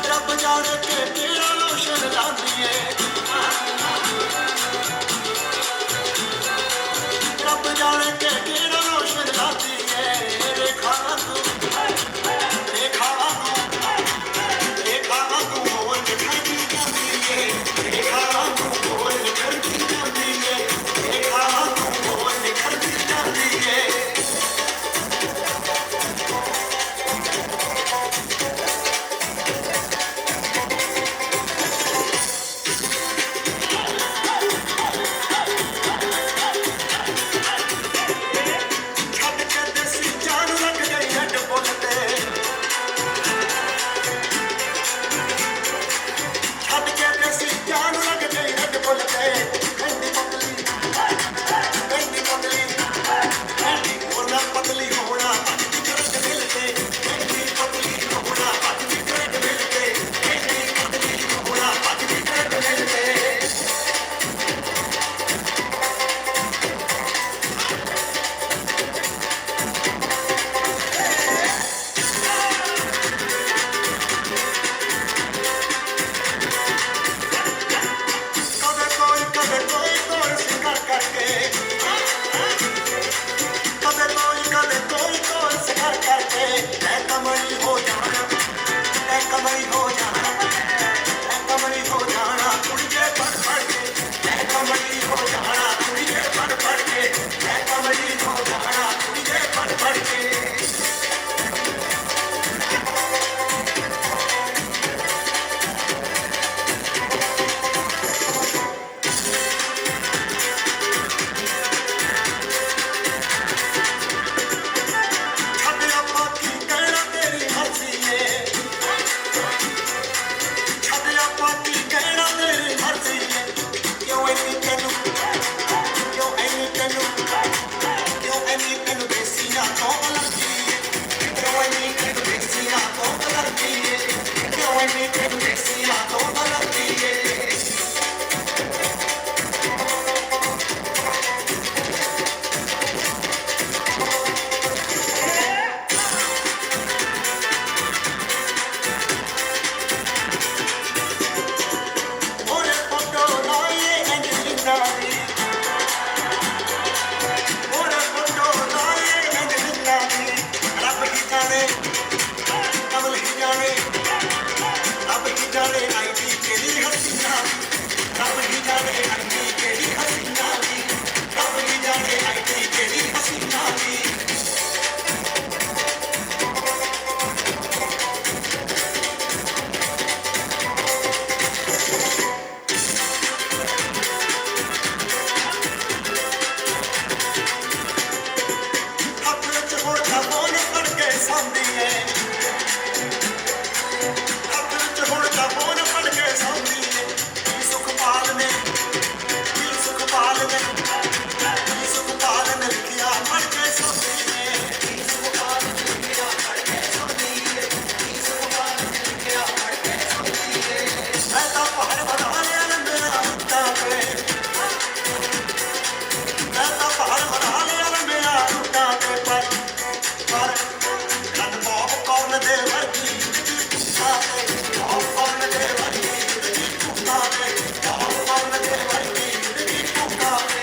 ਰੱਬ ਜਾਣੇ ਕਿ ਕਿਹੜਾ ਲੋਸ਼ਨ ਲਾਉਂਦੀ ਏ ਰੱਬ ਜਾਣੇ ਕਿ ਕਿਹੜਾ ਲੋਸ਼ਨ ਲਾਉਂਦੀ ਏ ਰੇਖਾ ਤੂੰ ਹੋਰ ਨਿਖਰਦੀ ਜਾਂਦੀ ਏ ਰੇਖਾ ਤੂੰ ਹੋਰ ਨਿਖਰਦੀ ਜਾਂਦੀ ਏ ਰੇਖਾ ਤੂੰ ਹੋਰ ਨਿਖਰਦੀ ਜਾਂਦੀ ਏ ਛੱਡ ਕੇ ਦੇਸੀ ਜਾਨ ਲੱਗ ਗਈ ਹੱਡ ਬੁੱਲ ਤੇ ਛੱਡ ਕੇ ਦੇਸੀ ਜਾਨ ਲੱਗ ਗਈ ਹੱਡ ਬੁੱਲ ਤੇ ਕੰਡੀ ਪਤਲੀ ਹੋਣਾ ਪਤਲੀ ਹੋਣਾ ਅੱਜ ਦੀ ਕਰਦ ਮਿਲ ਕੇ ਕੰਡੀ ਪਤਲੀ ਹੋਣਾ ਅੱਜ ਦੀ ਕਰਦ ਮਿਲ ਕੇ ਕੰਡੀ ਪਤਲੀ ਹੋਣਾ ਅੱਜ ਦੀ ਕਰਦ ਮਿਲ ਕੇ ਕਦੇ ਕੋਈ ਸਿਕਾਰ ਕਰਕੇ ਕਦੇ ਕੋਈ ਸਿਕਾਰ ਕਰਕੇ ਮੈਂ ਕਮਲੀ ਹੋ ਜਾਣਾ ਮੈਂ ਕਮਲੀ ਹੋ ਜਾਣਾ ਮੈਂ ਕਮਲੀ ਹੋ ਜਾਣਾ ਕੁੜੀਏ ਪੜ ਪੜ ਕੇ ਮੈਂ ਕਮਲੀ ਹੋ ਜਾਣਾ ਕੁੜੀਏ ਪੜ ਪੜ ਕੇ ਮੈਂ ਕਮਲੀ ਹੋ ਜਾਣਾ ਕੁੜੀਏ ਪੜ ਪੜ ਕੇ ਛੱਡ ਆਪਾਂ ਕੀ ਕਹਿਣਾ ਤੇਰੀ ਮਰਜ਼ੀ ਏ ਛੱਡ ਆਪਾਂ ਕੀ ਕਹਿਣਾ ਤੇਰੀ ਮਰਜ਼ੀ ਏ ਕਿਉਂ ਇੰਨੀ ਤੈਨੂੰ ਦੇਸੀਆਂ ਤੋਂ ਅਲਰਜੀ ਏ ਕਿਉਂ ਇੰਨੀ ਤੈਨੂੰ ਦੇਸੀਆਂ ਤੋਂ ਅਲਰਜੀ ਏ ਕਿਉਂ ਇੰਨੀ ਤੈਨੂੰ ਦੇਸੀਆਂ ਤੋਂ ਅਲਰਜੀ ਏ Ore foto laie Angelina di Ore foto laie Angelina di ਰੱਬ ਹੀ ਜਾਣੇ ਕਮਲ ਹੀ ਜਾਣੇ ਰੱਬ ਹੀ ਜਾਣੇ ਆਈਡੀ ਕਿਹੜੀ ਹਸੀਨਾ ਦੀ ਰੱਬ ਹੀ ਜਾਣੇ ਆਈਡੀ ਕਿਹੜੀ ਹਸੀਨਾ ਦੀ ਰੱਬ ਹੀ ਜਾਣੇ ਆਈਡੀ ਕਿਹੜੀ ਹਸੀਨਾ ਦੀ ਹੱਥ ਵਿੱਚ ਹੁਣ ਦਾ ਫੋਨ ਫੜ ਕੇ ਸੌਂਦੀ ਏ ਹੱਥ ਵਿੱਚ ਹੁਣ ਦਾ ਫੋਨ ਫੜ ਕੇ ਸੌਂਦੀ ਏ ਕੀ ਸੁਖਪਾਲ ਨੇ ਲਿਖਿਆ ਫੜ ਕੇ ਸੌਂਦੀ ਏ ਕੀ ਸੁਖਪਾਲ ਨੇ ਲਿਖਿਆ ਫੜ ਕੇ ਸੌਂਦੀ ਏ ਕੀ ਸੁਖਪਾਲ ਨੇ ਲਿਖਿਆ ਫੜ ਕੇ ਸੌਂਦੀ ਏ ਮੈਂ ਤਾਂ ਪਹਾੜ ਬਣਾ ਲਿਆ ਨਾ ਮੇਰਾ ਰੁੱਤਾ ਤੇ ਮੈਂ ਤਾਂ ਪਹਾੜ ਬਣਾ ਲਿਆ ਨਾ ਮੇਰਾ ਰੁੱਤਾ ਤੇ ਪਰ ਰੱਬ ਪੌਪਕਾਰਨ ਦੇ ਵਰਗੀ ਪੌਪਕਾਰਨ ਦੇ ਵਰਗੀ ਫੁੱਕਾਂ ਤੇ ਪੌਪਕਾਰਨ ਦੇ ਵਰਗੀ ਫੁੱਕਾਂ ਤੇ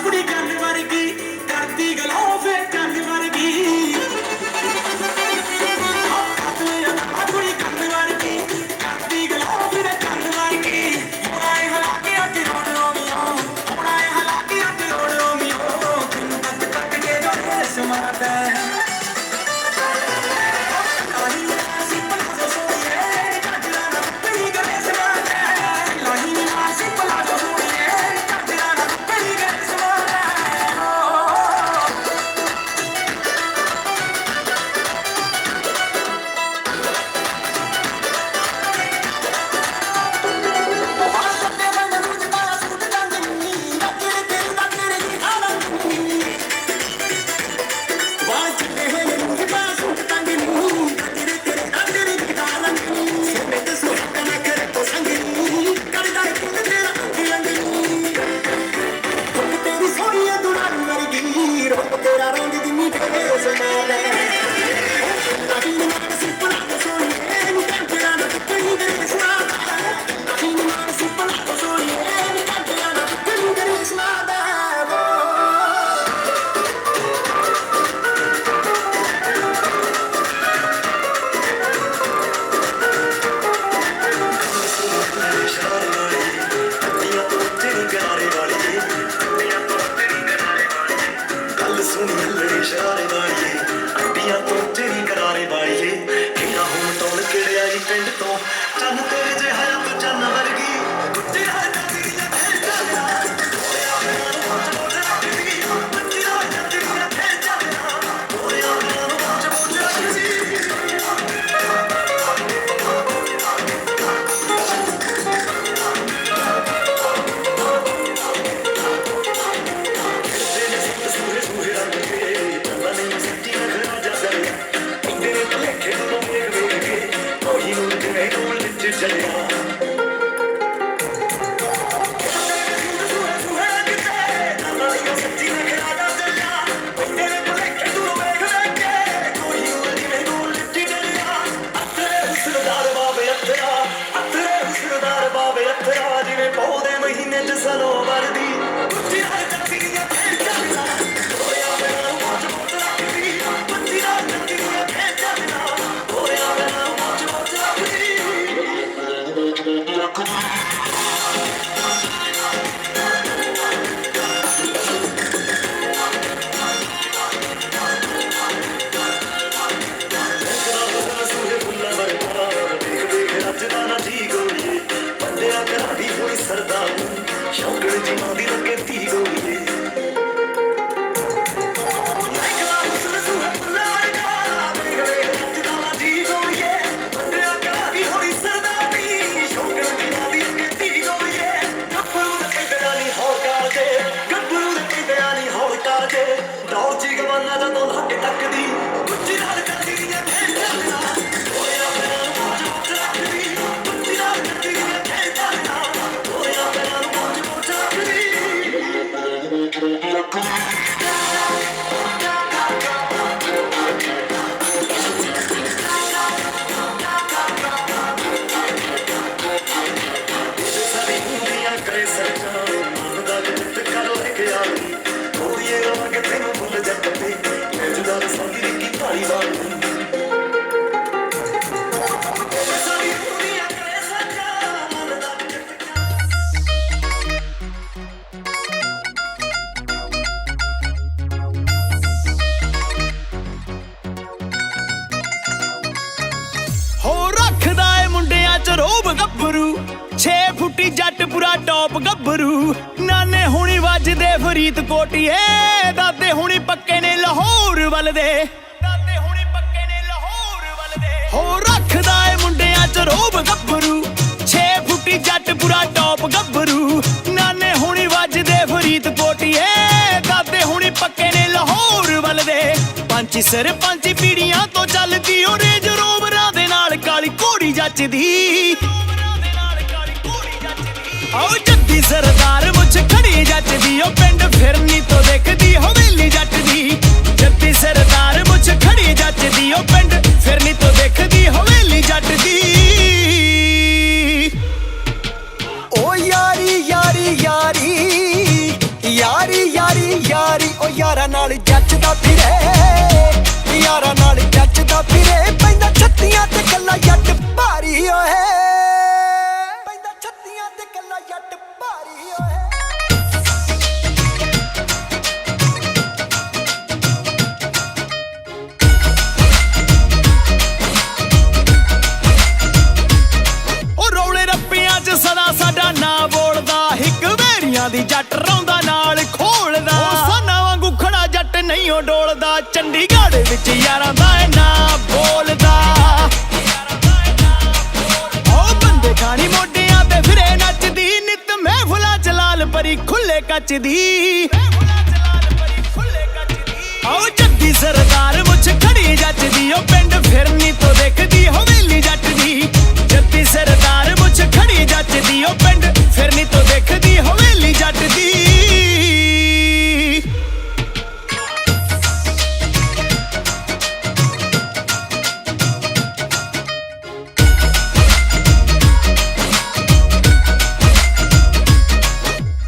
ਕੁੜੀ ਕੰਨ ਵਰਗੀ ਕਰਦੀ ਗਲੋ ਫੇ ਕੰਨ ਵਰਗੀ
ਪਿੰਡ ਤੋਂ ਚੰਨ ਤੇਰੇ ਜਿਹਾ ਤੂੰ ਚੰਨ ਵਰਗੀ ਕੁੱਤੀ ਹਰ ਜਾਂਦੀ ਦੀਆਂ ਫੇਰ ਚੱਲਿਆ ਹੋਇਆ ਮੈਨੂੰ ਮੋਚ ਮੋਚ ਰੱਖਦੀ ਕੁੱਤੀ ਹਰ ਜਾਂਦੀ ਦੀਆਂ ਫੇਰ ਚੱਲਿਆ ਹੋਇਆ ਮੈਨੂੰ ਮੋਚ ਮੋਚ ਰੱਖਦੀ ਜਿਵੇਂ ਪੌਦੇ ਮਹੀਨੇ ਚ ਸਨੋਵਰ ਦੀ ਕੁੱਤੀ ਹਰ ਜਾਂਦੀ ਦੀਆਂ ਫੇਰ ਚੱਲਿਆ ਹੋਇਆ ਮੈਨੂੰ ਮੋਚ ਮੋਚ ਰੱਖਦੀ ਕੁੱਤੀ ਹਰ ਜਾਂਦੀ ਦੀਆਂ ਫੇਰ ਚੱਲਿਆ ਹੋਇਆ ਮੈਨੂੰ ਮੋਚ ਮੋਚ ਰੱਖਦੀ ਸ਼ੌਕਣ ਜੀ ਮਾਂ ਦੀ ਲੱਗੇ ਧੀ ਗੋਲੀਏ ਲਾਈਕਾ ਹੁਸਨ ਸੁਹਾ ਲਾਈਕਾ ਮੇਰੇ ਰੱਜ ਦਾ ਜੀ ਗੋਲੀਏ ਬੰਦਿਆ ਕਰਾਦੀ ਹੋਈ ਸਰਦਾਰੀ ਸ਼ੌਕਣ ਜੀ ਮਾਂ ਦੀ ਲੱਗੇ ਧੀ ਗੋਲੀਏ ਗੱਭਰੂ ਦੇ ਕਹਿੰਦਿਆਂ ਨੀ ਹੋਰ ਕਾਜੇ ਗੱਭਰੂ ਦੇ ਕਹਿੰਦਿਆਂ ਨੀ ਹੋਰ ਕਾਜੇ ਦੌੜ ਜੀ ਗਵਾਨਾ ਜਦੋਂ ਲੱਗੇ ਤੱਕਦੀ ਉੱਚੀ ਨਾਲ ਕਰਦੀ ਦੀਆਂ ਫੇਰ ਚੱਲਣਾ ਹੋਇਆ ਮੇਰਾ ਮੋਚ ਮੋਚ ਰੱਖਦੀ ਉੱਚੀ ਨਾਲ ਕਰਦੀ ਦੀਆਂ ਫੇਰ ਚੱਲਣਾ ਹੋਇਆ ਮੇਰਾ ਮੋਚ ਮੋਚ ਰੱਖਦੀ ਸਾਰੀ ਦੁਨੀਆ ਕਰੇ ਸਰਕਾਰ ਮਨ ਦਾ ਜਿੱਤ ਕਰ ਲੈ ਕੇ ਆ ਗਈ ਥੋੜੀਏ ਰਵਾ ਕੇ ਤੈਨੂੰ ਭੁੱਲ ਜਾ ਕੱਤੇ ਮੈਂ ਜੁਦਾ ਸੰਗੀ ਦੀ ਭਾਰੀ ਵਾਲੀ ਸਾਰੀ ਦੁਨੀਆ ਕਰੇ ਸਰਕਾਰ ਮਨ ਦਾ ਜਿੱਤ
ਹੋ ਰੱਖਦਾ ਏ ਮੁੰਡਿਆਂ ਚ ਰੋਬ ਗੱਭਰੂ 6 ਫੁੱਟੀ ਜੱਟ ਪੂਰਾ ਟੌਪ ਗੱਭਰੂ ਨਾਨੇ ਹੁਣੀ ਵੱਜਦੇ ਫਰੀਦਕੋਟੀਏ ਦਾਦੇ ਹੁਣੀ ਪੱਕੇ ਨੇ ਲਾਹੌਰ ਵੱਲ ਦੇ ਦਾਦੇ ਹੁਣੀ ਪੱਕੇ ਨੇ ਲਾਹੌਰ ਵੱਲ ਦੇ ਹੋ ਰੱਖਦਾ ਏ ਮੁੰਡਿਆਂ ਚ ਰੋਬ ਗੱਭਰੂ 6 ਫੁੱਟੀ ਜੱਟ ਪੂਰਾ ਟੌਪ ਗੱਭਰੂ ਨਾਨੇ ਹੁਣੀ ਵੱਜਦੇ ਫਰੀਦਕੋਟੀਏ ਦਾਦੇ ਹੁਣੀ ਪੱਕੇ ਨੇ ਲਾਹੌਰ ਵੱਲ ਦੇ ਪੰਜ ਸਰਪੰਚ ਪੀੜੀਆਂ ਤੋਂ ਚੱਲਦੀ ਓ ਰੇਂਜ ਰੋਵਰਾਂ ਦੇ ਨਾਲ ਕਾਲੀ ਘੋੜੀ ਜੱਚਦੀ ਆਓ ਜੱਦੀ ਸਰਦਾਰ ਮੁੱਛ ਖੜੀ ਜੱਚਦੀ ਓ ਪਿੰਡ ਫਿਰਨੀ ਤੋਂ ਦੇਖਦੀ ਹਵੇਲੀ ਜੱਟ ਦੀ ਜੱਦੀ ਸਰਦਾਰ ਮੁੱਛ ਖੜੀ ਜੱਚਦੀ ਓ ਪਿੰਡ ਫਿਰਨੀ ਤੋਂ ਦੇਖਦੀ ਹਵੇਲੀ ਜੱਟ ਦੀ ਓ ਯਾਰੀ ਯਾਰੀ ਯਾਰੀ ਯਾਰੀ ਯਾਰੀ ਯਾਰੀ ਓ ਯਾਰਾਂ ਨਾਲ ਜੱਚਦਾ ਫਿਰੇ ਯਾਰਾਂ ਨਾਲ ਜੱਚਦਾ ਫਿਰੇ ਪੈਂਦਾ ਛੱਤੀਆਂ ਤੇ ਕੱਲਾ ਜੱਟ ਭਾਰੀ ਓਏ ਪੈਂਦਾ ਛੱਤੀਆਂ ਤੇ ਕੱਲਾ ਜੱਟ ਭਾਰੀ ਓਏ ਓ ਰੌਲੇ ਰੱਪਿਆਂ 'ਚ ਸਦਾ ਸਾਡਾ ਨਾਂ ਬੋਲਦਾ ਹਿੱਕ ਵੇਰੀਆਂ ਦੀ ਜੱਟ ਰੌਂਦਾ ਨਾਲ ਖੋਲਦਾ ਸਾਨਾ ਵਾਂਗੂ ਖੜਾ ਜੱਟ ਨਹੀਂ ਓ ਡੋਲਦਾ ਚੰਡੀਗੜ੍ਹ ਵਿੱਚ ਯਾਰਾਂ ਦਾ ਏ ਨਾਂ ਬੋਲਦਾ ਓ ਬੰਦੇ ਖਾਣੀ ਮੋਢਿਆਂ ਤੇ ਫਿਰੇ ਨੱਚਦੀ ਨਿਤ ਮਹਿਫਲਾਂ 'ਚ ਲਾਲ ਪਰੀ ਖੁੱਲੇ ਕੱਚ ਦੀ ਓ ਜੱਦੀ ਸਰਦਾਰ ਮੁੱਛ ਖੜੀ ਜੱਚਦੀ ਓ ਪਿੰਡ ਫਿਰਨੀ ਤੋਂ ਦੇਖਦੀ ਹਵੇਲੀ ਜੱਟ ਦੀ ਜੱਦੀ ਸਰਦਾਰ ਮੁੱਛ ਖੜੀ ਜੱਚਦੀ ਓ ਪਿੰਡ ਫਿਰਨੀ ਤੋਂ ਦੇਖਦੀ ਹਵੇਲੀ ਜੱਟ ਦੀ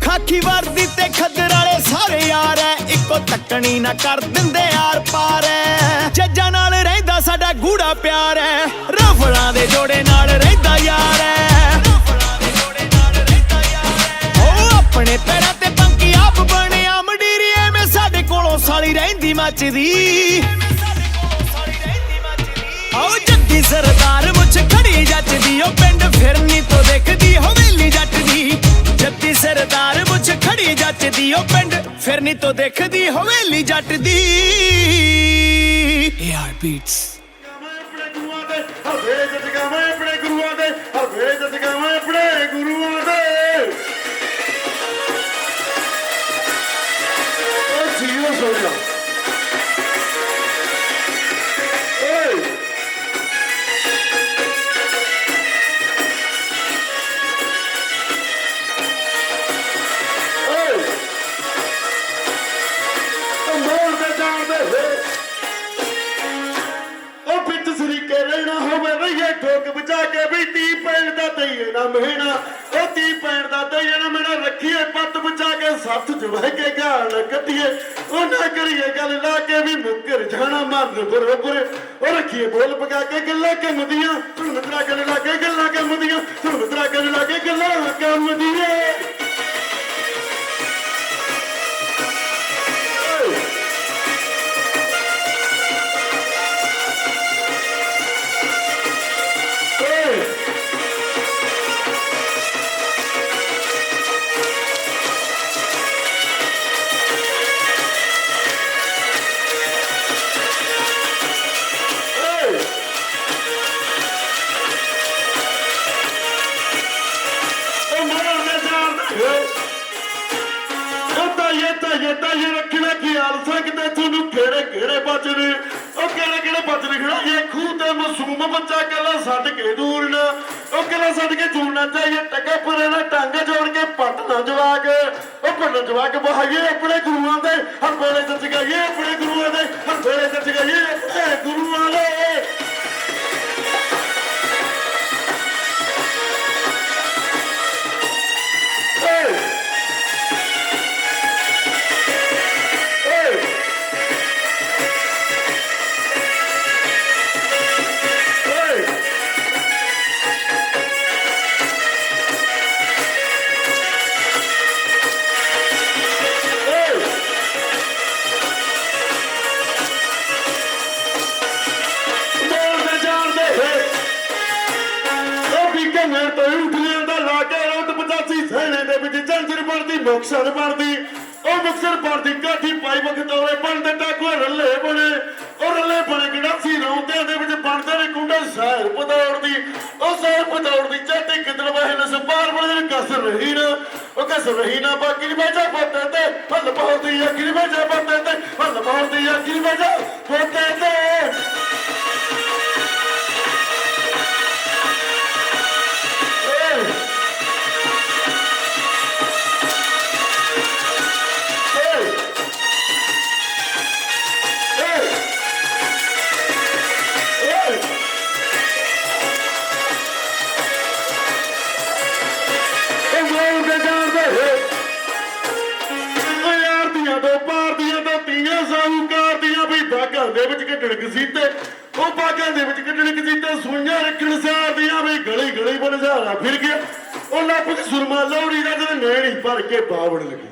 ਖਾਕੀ ਵਰਦੀ ਤੇ ਖੱਦਰ ਵਾਲੇ ਸਾਰੇ ਯਾਰ ਐ ਇੱਕੋ ਤੱਕਣੀ ਨਾ ਕਰ ਦਿੰਦੇ ਯਾਰ ਪਾਰ ਐ ਜੱਜਾਂ ਨਾਲ ਰਹਿੰਦਾ ਸਾਡਾ ਗੂੜਾ ਪਿਆਰ ਐ ਰਫਲਾਂ ਦੇ ਜੋੜੇ ਨਾਲ ਰਹਿੰਦਾ ਯਾਰ ਐ ਓ ਆਪਣੇ ਪੈਰਾਂ ਤੇ ਪੰਕੀ ਆਪ ਬਣਿਆ ਮੰਡੀਰੀਏ ਮੈਂ ਸਾਡੇ ਕੋਲੋਂ ਸਾਲੀ ਰਹਿੰਦੀ ਮੱਚਦੀ ਓ ਜੱਦੀ ਸਰਦਾਰ ਮੁੱਛ ਖੜੀ ਦੀ ਉਹ ਪਿੰਡ ਫਿਰਨੀ ਤੋਂ ਦੇਖਦੀ ਹਵੇਲੀ ਜੱਟ ਦੀ AR Beats
ਆਪਣੇ ਗੁਰੂਆਂ ਦੇ ਹਵੇ ਜਗਾਵੇਂ ਆਪਣੇ ਗੁਰੂਆਂ ਦੇ ਹਵੇ ਜਗਾਵੇਂ ਆਪਣੇ ਗੁਰੂਆਂ ਦੇ ਉਹ ਜੀਓ ਸੋਇਆ ਓਏ ਠੋਕ ਬਚਾ ਕੇ ਵੀ ਤੀ ਪੈਣ ਦਾ ਦਈਏ ਨਾ ਮਹੀਨਾ ਉਹ ਤੀ ਪੈਣ ਦਾ ਦਈਏ ਨਾ ਮੇਰਾ ਰੱਖੀਏ ਪੱਤ ਬਚਾ ਕੇ ਸੱਥ ਚ ਬਹਿ ਕੇ ਗਾਲ ਕੱਢੀਏ ਉਹ ਨਾ ਕਰੀਏ ਗੱਲ ਲਾ ਕੇ ਵੀ ਮੁੱਕਰ ਜਾਣਾ ਮਰਨ ਬਰੋਬਰ ਉਹ ਰੱਖੀਏ ਬੋਲ ਪਕਾ ਕੇ ਗੱਲਾਂ ਕੰਮਦੀਆਂ ਸੁਣ ਤੇਰਾ ਗੱਲ ਲਾ ਕੇ ਗੱਲਾਂ ਕੰਮਦੀਆਂ ਸੁਣ ਤੇਰਾ ਗੱਲ ਲਾ ਕੇ ਗੱਲਾਂ ਕੰਮਦੀਆਂ ये रखना ख्याल सकते थोनू केड़े केड़े बचने और केड़े केड़े बचने खड़ा ये खूह ते मासूम बच्चा कला सट के दूर ना और कला सट के जुड़ना चाहिए टके पर ना टांगे जोड़ के पटना जवाक और पटना जवाक बहाइए अपने गुरुओं दे हर वेले च जगाइए अपने गुरुओं दे हर वेले च जगाइए अपने गुरुओं दे ਮੁਕਸਰ ਬਣਦੀ ਉਹ ਮੁਕਸਰ ਬਣਦੀ ਕਾਠੀ ਪਾਈ ਬਖਤੌਰੇ ਬਣਦੇ ਟਾਕੂ ਰੱਲੇ ਬਣੇ ਉਹ ਰੱਲੇ ਬਣੇ ਗੜਾਸੀ ਰੌਂਦਿਆਂ ਦੇ ਵਿੱਚ ਬਣਦੇ ਨੇ ਕੁੰਡੇ ਸਹਿਰ ਪਦੌੜਦੀ ਉਹ ਸਹਿਰ ਪਦੌੜਦੀ ਚਾਟੀ ਕਿਦਲ ਵਹਿ ਨਸਪਾਰ ਬਣੇ ਕਸਰ ਰਹੀ ਨਾ ਉਹ ਕਸਰ ਰਹੀ ਨਾ ਬਾਕੀ ਨਹੀਂ ਬੈਠਾ ਪੱਤੇ ਤੇ ਹੱਲ ਬਹੁਤੀ ਅੱਖੀ ਨਹੀਂ ਬੈਠਾ ਪੱਤੇ ਤੇ ਹੱਲ ਬਹੁਤੀ ਅੱਖੀ ਨਹੀਂ ਬੈਠਾ ਪੱਤੇ ਤੇ ਦੇ ਵਿੱਚ ਕੱਢਣ ਕਸੀਤੇ ਉਹ ਬਾਗਾਂ ਦੇ ਵਿੱਚ ਕੱਢਣ ਕਸੀਤੇ ਸੂਈਆਂ ਰੱਖਣ ਸਾਰਦੀਆਂ ਵੀ ਗਲੀ ਗਲੀ ਬਨਜ਼ਾਰਾ ਫਿਰ ਗਿਆ ਉਹ ਲੱਭ ਕੇ ਸੁਰਮਾ ਲੌੜੀ ਦਾ ਜਦ ਨੈਣੀ ਭਰ ਕੇ ਬਾਵੜ ਲੱਗੀ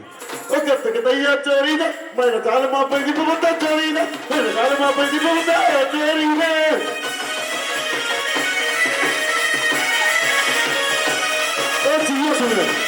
ਉਹ ਗੱਤਕ ਦਈਆ ਚੋਰੀ ਦਾ ਮੈਂ ਚਾਲ ਮਾਪੇ ਦੀ ਬਵਤਾ ਚੋਰੀ ਦਾ ਮੈਂ ਚਾਲ ਮਾਪੇ ਦੀ ਬਵਤਾ ਚੋਰੀ ਦਾ ਉਹ ਚੀਜ਼ ਸੁਣ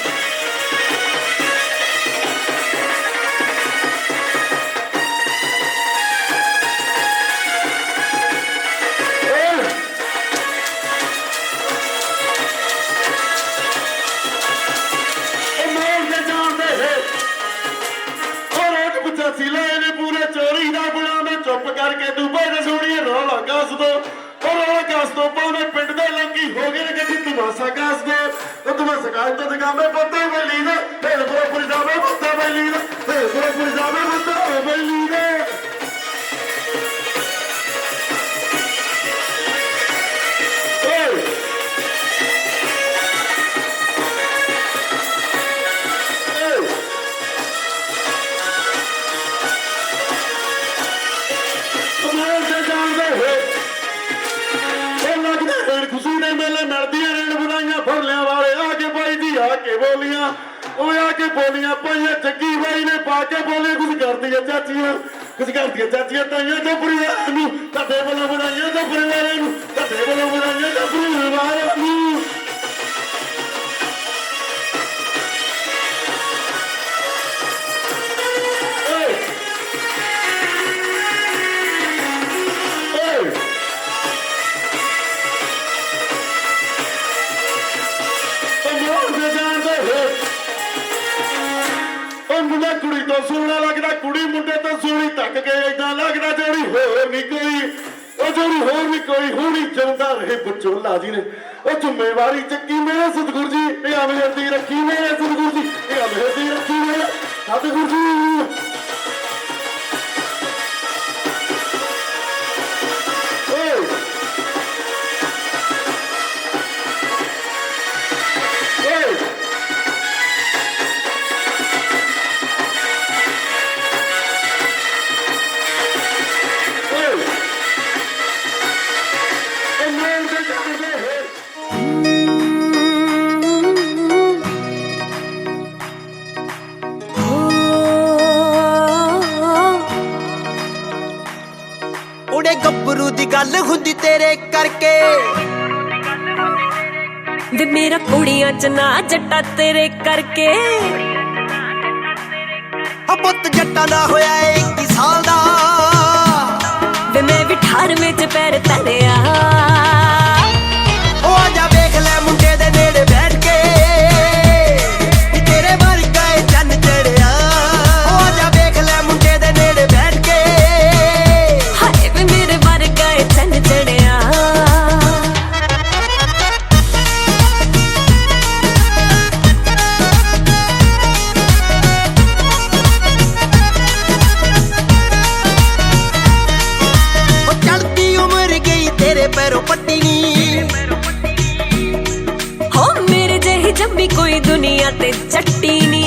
ਕਰਕੇ ਦੂਬੇ ਦੇ ਸੋਣੀਏ ਰੌਲਾ ਕਾਸ ਦੋ ਉਹ ਰੌਲਾ ਕਾਸ ਤੋਂ ਪਾਵੇਂ ਪਿੰਡ ਦੇ ਲੰਗੀ ਹੋ ਗਏ ਨੇ ਕਦੀ ਤਮਾਸ਼ਾ ਕਾਸ ਦੋ ਉਹ ਤਮਾਸ਼ਾ ਕਾਸ ਤੋਂ ਜਗਾਵੇਂ ਪੱਤੇ ਬੈਲੀ ਦਾ ਫੇਰ ਬਰੋਪਰ ਜਾਵੇ ਪੱਤੇ ਬੈਲੀ ਦਾ ਫੇਰ ਬਰੋਪਰ ਜਾਵੇ ਪੱਤੇ ਬੈਲੀ ਦਾ ਬੋਲੀਆਂ ਉਹ ਆ ਕੇ ਬੋਲੀਆਂ ਪਾਈਆਂ ਜੱਗੀ ਬਾਈ ਨੇ ਪਾ ਕੇ ਬੋਲੇ ਕੁਝ ਕਰਦੀਆਂ ਚਾਚੀਆਂ ਤਾਈਆਂ ਤੋਂ ਪਰਿਵਾਰ ਨੂੰ ਤੁਹਾਡੇ ਵੱਲੋਂ ਵਧਾਈਆਂ ਤੋਂ ਪਰਿਵਾਰ ਨੂੰ ਤੁਹਾਡੇ ਵੱਲੋਂ ਵਧਾਈਆਂ ਤੋਂ ਪਰਿਵਾਰ ਨੂੰ ਮੈਂ ਕੁੜੀ ਤੋਂ ਸੋਹਣਾ ਲੱਗਦਾ, ਕੁੜੀ ਮੁੰਡੇ ਤੋਂ ਸੋਹਣੀ ਤੱਕ ਕੇ ਏਦਾਂ ਲੱਗਦਾ ਜਿਹੜੀ ਹੋਰ ਨਹੀਂ ਕੋਈ, ਉਹ ਜਿਹੜੀ ਹੋਰ ਨਹੀਂ ਕੋਈ ਹੋਣੀ ਜਿਉਂਦਾ ਰਹੇ ਬਚੋਲਾ ਜੀ ਨੇ ਉਹ ਜ਼ਿੰਮੇਵਾਰੀ ਚੱਕੀ ਮੇਰੇ ਸਤਿਗੁਰ ਜੀ, ਇਹ ਅਮੇਰ ਦੀ ਰੱਖੀ ਮੇਰੇ ਸਤਿਗੁਰ ਜੀ, ਇਹ ਅਮੇਰ ਦੀ ਰੱਖੀ ਮੇਰੇ ਸਤਿਗੁਰ ਜੀ।
ਉੜੇ ਗੱਭਰੂ ਦੀ ਗੱਲ ਹੁੰਦੀ ਤੇਰੇ ਕਰਕੇ,
ਵੇ ਮੇਰਾ ਕੁੜੀਆਂ ਚ ਨਾ ਜੱਟਾ ਤੇਰੇ ਕਰਕੇ,
ਆ ਪੁੱਤ ਜੱਟਾਂ ਦਾ ਹੋਇਆ ਏ 21 ਸਾਲ ਦਾ,
ਵੇ ਮੈਂ ਵੀ 18ਵੇਂ ਚ ਪੈਰ ਧਰਿਆ।
ਉਹ ਆ ਜਾ ਵੇਖ ਲੈ ਮੁੰਡੇ ਦੇ ਨੇੜੇ ਬੈਠ ਕੇ, ਨੀ ਤੇਰੇ ਵਰਗਾ ਏ ਚੰਨ ਚੜਿਆ। ਉਹ ਆ ਜਾ ਵੇਖ ਲੈ ਮੁੰਡੇ ਦੇ ਨੇੜੇ ਬੈਠ ਕੇ,
ਹਾਏ ਵੇ ਮੇਰੇ ਵਰਗਾ ਏ ਚੰਨ ਚੜਿਆ।
ਉਹ ਚੜਦੀ ਉਮਰ ਗਈ ਤੇਰੇ ਪੈਰੋਂ ਪੱਟੀ ਨੀ,
ਹੋ ਮੇਰੇ ਜਿਹੀ ਜੰਮੀ ਕੋਈ ਦੁਨੀਆ ਤੇ ਚੱਟੀ ਨੀ,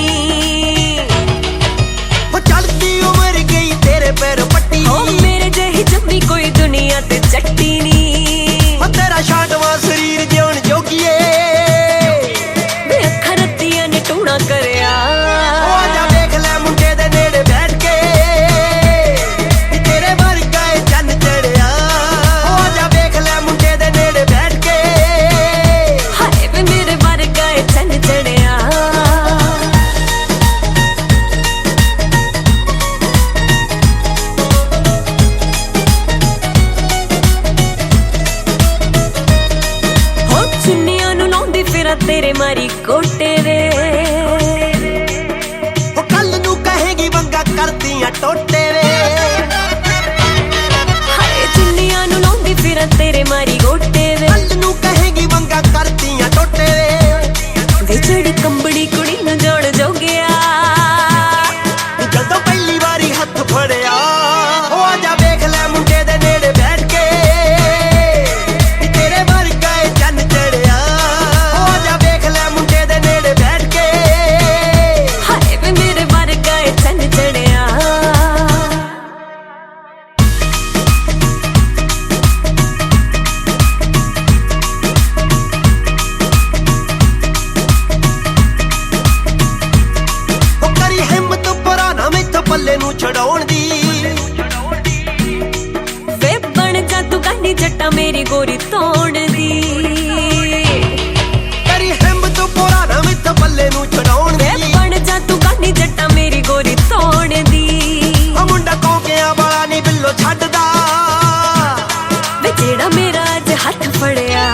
ਉਹ ਚੜਦੀ ਉਮਰ ਗਈ ਤੇਰੇ ਪੈਰੋਂ ਪੱਟੀ
ਹੋ ਮੇਰੇ ਜਿਹੀ ਜੰਮੀ ਕੋਈ ਦੁਨੀਆ ਤੇ ਚੱਟੀ ਨੀ।
ਉਹ ਤੇਰਾ ਛਾਟਵਾ ਸਰੀਰ ਜਿਉਣ ਜੋਗੀਏ,
ਵੇ ਅੱਖਾਂ ਰੱਤੀਆਂ ਨੇ ਟੂਣਾ ਕਰਿਆ।
ਉਹ ਆ ਜਾ ਵੇਖ ਲੈ ਮੁੰਡੇ ਦੇ ਨੇੜੇ ਬੈਠ ਕੇ, ਨੀ ਤੇਰੇ ਵਰਗਾ ਏ ਚੰਨ ਚੜਿਆ। ਉਹ ਆ ਜਾ ਵੇਖ ਲੈ ਮੁੰਡੇ ਦੇ ਨੇੜੇ ਬੈਠ ਕੇ,
ਹਾਏ ਵੇ ਮੇਰੇ ਵਰਗਾ ਏ ਚੰਨ ਚੜਿਆ। ਹੋ ਚੁੰਨੀਆਂ ਨੂੰ ਲਾਉਂਦੀ ਫਿਰਾਂ ਤੇਰੇ ਮਾਰੀ ਕੋਟੇ ਵੇ,
ਉਹ ਕੱਲ ਨੂੰ ਕਹੇਗੀ ਵੰਗਾ ਕਰਦੀਆਂ ਟੋਟੇ ਵੇ।
ਹਾਏ ਚੁੰਨੀਆਂ ਨੂੰ ਲਾਉਂਦੀ ਫਿਰਾਂ ਤੇਰੇ ਮਾਰੀ ਗੋਟੇ ਵੇ,
ਕੱਲ ਨੂੰ ਕਹੇਗੀ ਵੰਗਾ ਕਰਦੀਆਂ ਟੋਟੇ ਵੇ।
ਵੇ ਜਿਹੜੀ ਕੰਬੜੀ ਕੁੜੀ ਨੂੰ ਜਾਣ ਜੋਗਿਆ।
ਜਦੋਂ ਪਹਿਲੀ ਵਾਰੀ ਹੱਥ ਫੜਿਆ, ਉਹ ਆ ਜਾ ਵੇਖ ਲੈ ਮੁੰਡੇ ਦੇ ਨੇੜੇ ਬੈਠ ਕੇ, ਨੀ ਤੇਰੇ ਵਰਗਾ ਏ ਚੰਨ ਚੜਿਆ। ਉਹ ਆ ਜਾ ਵੇਖ ਲੈ ਮੁੰਡੇ ਦੇ ਨੇੜੇ ਬੈਠ ਕੇ,
ਹਾਏ ਵੇ ਮੇਰੇ ਵਰਗਾ ਏ ਚੰਨ ਚੜਿਆ।
ਉਹ ਕਰੀ ਹਿੰਮਤ ਪਰਾ ਨਾ ਮੈਥੋਂ ਪੱਲੇ ਨੂੰ ਛਡਾਉਣ ਦੀ,
ਵੇ ਬਣ ਜਾ ਤੂੰ ਗਾਨੀ ਜੱਟਾ ਮੇਰੀ ਗੋਰੀ ਤੋਣ ਦੀ,
ਕਰੀ ਹਿੰਮਤ ਪਰਾ ਨਾ ਮੈਥੋਂ ਪੱਲੇ ਨੂੰ ਛਡਾਉਣ
ਵੇ
ਦੀ।
ਬਣ ਜਾ ਤੂੰ ਗਾਨੀ ਜੱਟਾ ਮੇਰੀ ਗੋਰੀ ਤੋਣ ਦੀ।
ਆ ਮੁੰਡਾ ਕੌਂਕਿਆਂ ਵਾਲਾ ਨੀ ਬਿੱਲੋ ਛੱਡਦਾ,
ਵੇ ਜਿਹੜਾ ਮੇਰਾ ਅੱਜ ਹੱਥ ਫੜਿਆ।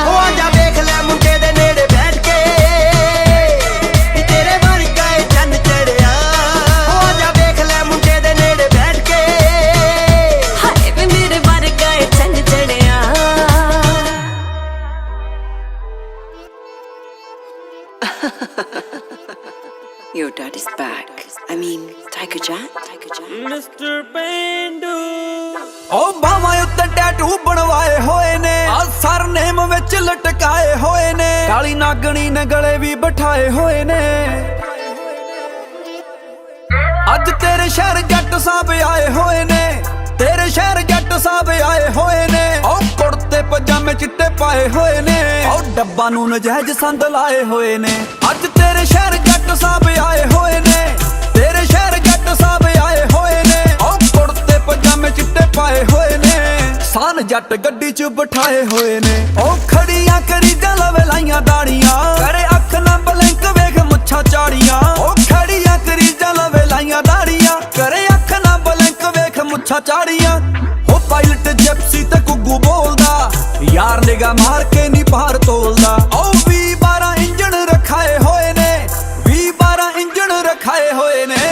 ਉਹ ਆ ਜਾ ਵੇਖ ਲੈ ਮੁੰਡੇ ਦੇ ਨੇੜੇ ਬੈਠ ਕੇ, ਨੀ ਤੇਰੇ ਵਰਗਾ ਏ ਚੰਨ ਚੜਿਆ। ਉਹ ਆ ਜਾ ਵੇਖ ਲੈ ਮੁੰਡੇ ਦੇ ਨੇੜੇ ਬੈਠ ਕੇ,
ਹਾਏ ਵੇ ਮੇਰੇ ਵਰਗਾ ਏ ਚੰਨ ਚੜਿਆ।
Your dad is back. I mean, Tiger Jan? Tiger Jan?
Mister ਪੈਂਡੂ
ਉਹ ਬਾਹਾਂ ਉੱਤੇ ਟੈਟੂ ਬਣਵਾਏ ਹੋਏ ਨੇ, ਆ ਸਰਨੇਮ ਵਿੱਚ ਲਟਕਾਏ ਹੋਏ ਨੇ, ਕਾਲੀ ਨਾਗਣੀ ਨੇ ਗਲੇ ਵੀ ਬਿਠਾਏ ਹੋਏ ਨੇ। ਅੱਜ ਤੇਰੇ ਸ਼ਹਿਰ ਜੱਟ ਸਾਹਿਬ ਆਏ ਹੋਏ ਨੇ, ਤੇਰੇ ਸ਼ਹਿਰ ਜੱਟ ਸਾਹਿਬ ਆਏ ਹੋਏ ਨੇ। ਉਹ ਕੁੜਤੇ ਪਜਾਮੇ ਚਿੱਟੇ ਪਾਏ ਹੋਏ ਨੇ, ਉਹ ਡੱਬਾ ਨੂੰ ਨਜਾਇਜ਼ ਸੰਦ ਲਾਏ ਹੋਏ ਨੇ। ਅੱਜ ਤੇਰੇ ਸ਼ਹਿਰ ਜੱਟ ਸਾਹਿਬ ਆਏ ਹੋਏ ਨੇ, ਤੇਰੇ ਸ਼ਹਿਰ ਜੱਟ ਸਾਹਿਬ ਆਏ ਹੋਏ ਨੇ। ਉਹ ਕੁੜਤੇ ਪਜਾਮੇ ਚਿੱਟੇ ਪਾਏ ਹੋਏ ਨੇ, ਸਾਨ ਜੱਟ ਗੱਡੀ 'ਚ ਬਿਠਾਏ ਹੋਏ ਨੇ। ਉਹ ਖੜੀਆਂ ਕਰੀ ਜਲਵੇ ਲਾਈਆਂ ਦਾੜੀਆਂ, ਕਰੇ ਅੱਖ ਨਾ ਬਲਿੰਕ ਵੇਖ ਮੁੱਛਾਂ ਚਾੜੀਆਂ। ਉਹ ਖੜੀਆਂ ਕਰੀ ਜਲਵੇ ਲਾਈਆਂ ਦਾੜੀਆਂ, ਕਰੇ ਅੱਖ ਨਾ ਬਲਿੰਕ ਵੇਖ ਮੁੱਛਾਂ ਚਾੜੀਆਂ। ਉਹ ਪਾਇਲਟ ਜਿਪਸੀ ਤੇ ਕੁੱਗੂ ਬੋਲਦਾ, ਯਾਰ ਨਿਗਾ ਮਾਰ ਕੇ ਨੀ ਬਾਹਰ ਤੋਲਦਾ। ਉਹ 20-12 ਇੰਜਣ ਰਖਾਏ ਹੋਏ ਨੇ, 20-12 ਇੰਜਣ ਰਖਾਏ ਹੋਏ ਨੇ।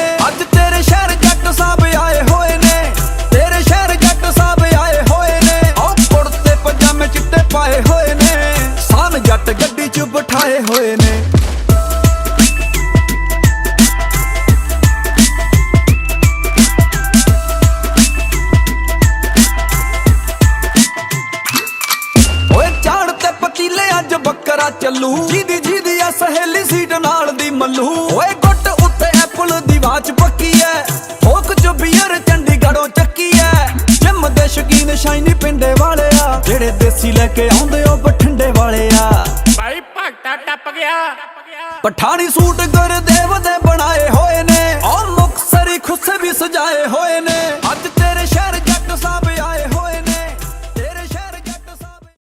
ਬੱਕਰਾ ਚੱਲੂ ਜਿਹਦੀ ਆ ਸਹੇਲੀ ਸੀਟ ਨਾਲ ਦੀ ਮੱਲੂ ਓਏ ਗੁੱਟ ਉੱਤੇ ਐਪਲ ਦੀ ਵਾਚ ਪੱਕੀ ਐ ਹੋਕ ਚ ਬੀਅਰ ਚੰਡੀਗੜ੍ਹੋਂ ਚੱਕੀ ਐ ਜਿਮ ਦੇ ਸ਼ਕੀਨ ਸ਼ਾਈਨੀ ਪਿੰਡੇ ਵਾਲੇ ਆ ਜਿਹੜੇ ਦੇਸੀ ਲੈ ਕੇ ਆਉਂਦੇ ਉਹ ਬਠਿੰਡੇ ਵਾਲੇ ਆ
ਭਾਈ ਭਗਤਾ ਟੱਪ ਗਿਆ
ਪਠਾਣੀ ਸੂਟ ਗੁਰਦੇਵ ਦੇ ਬਣਾਏ ਹੋਏ ਨੇ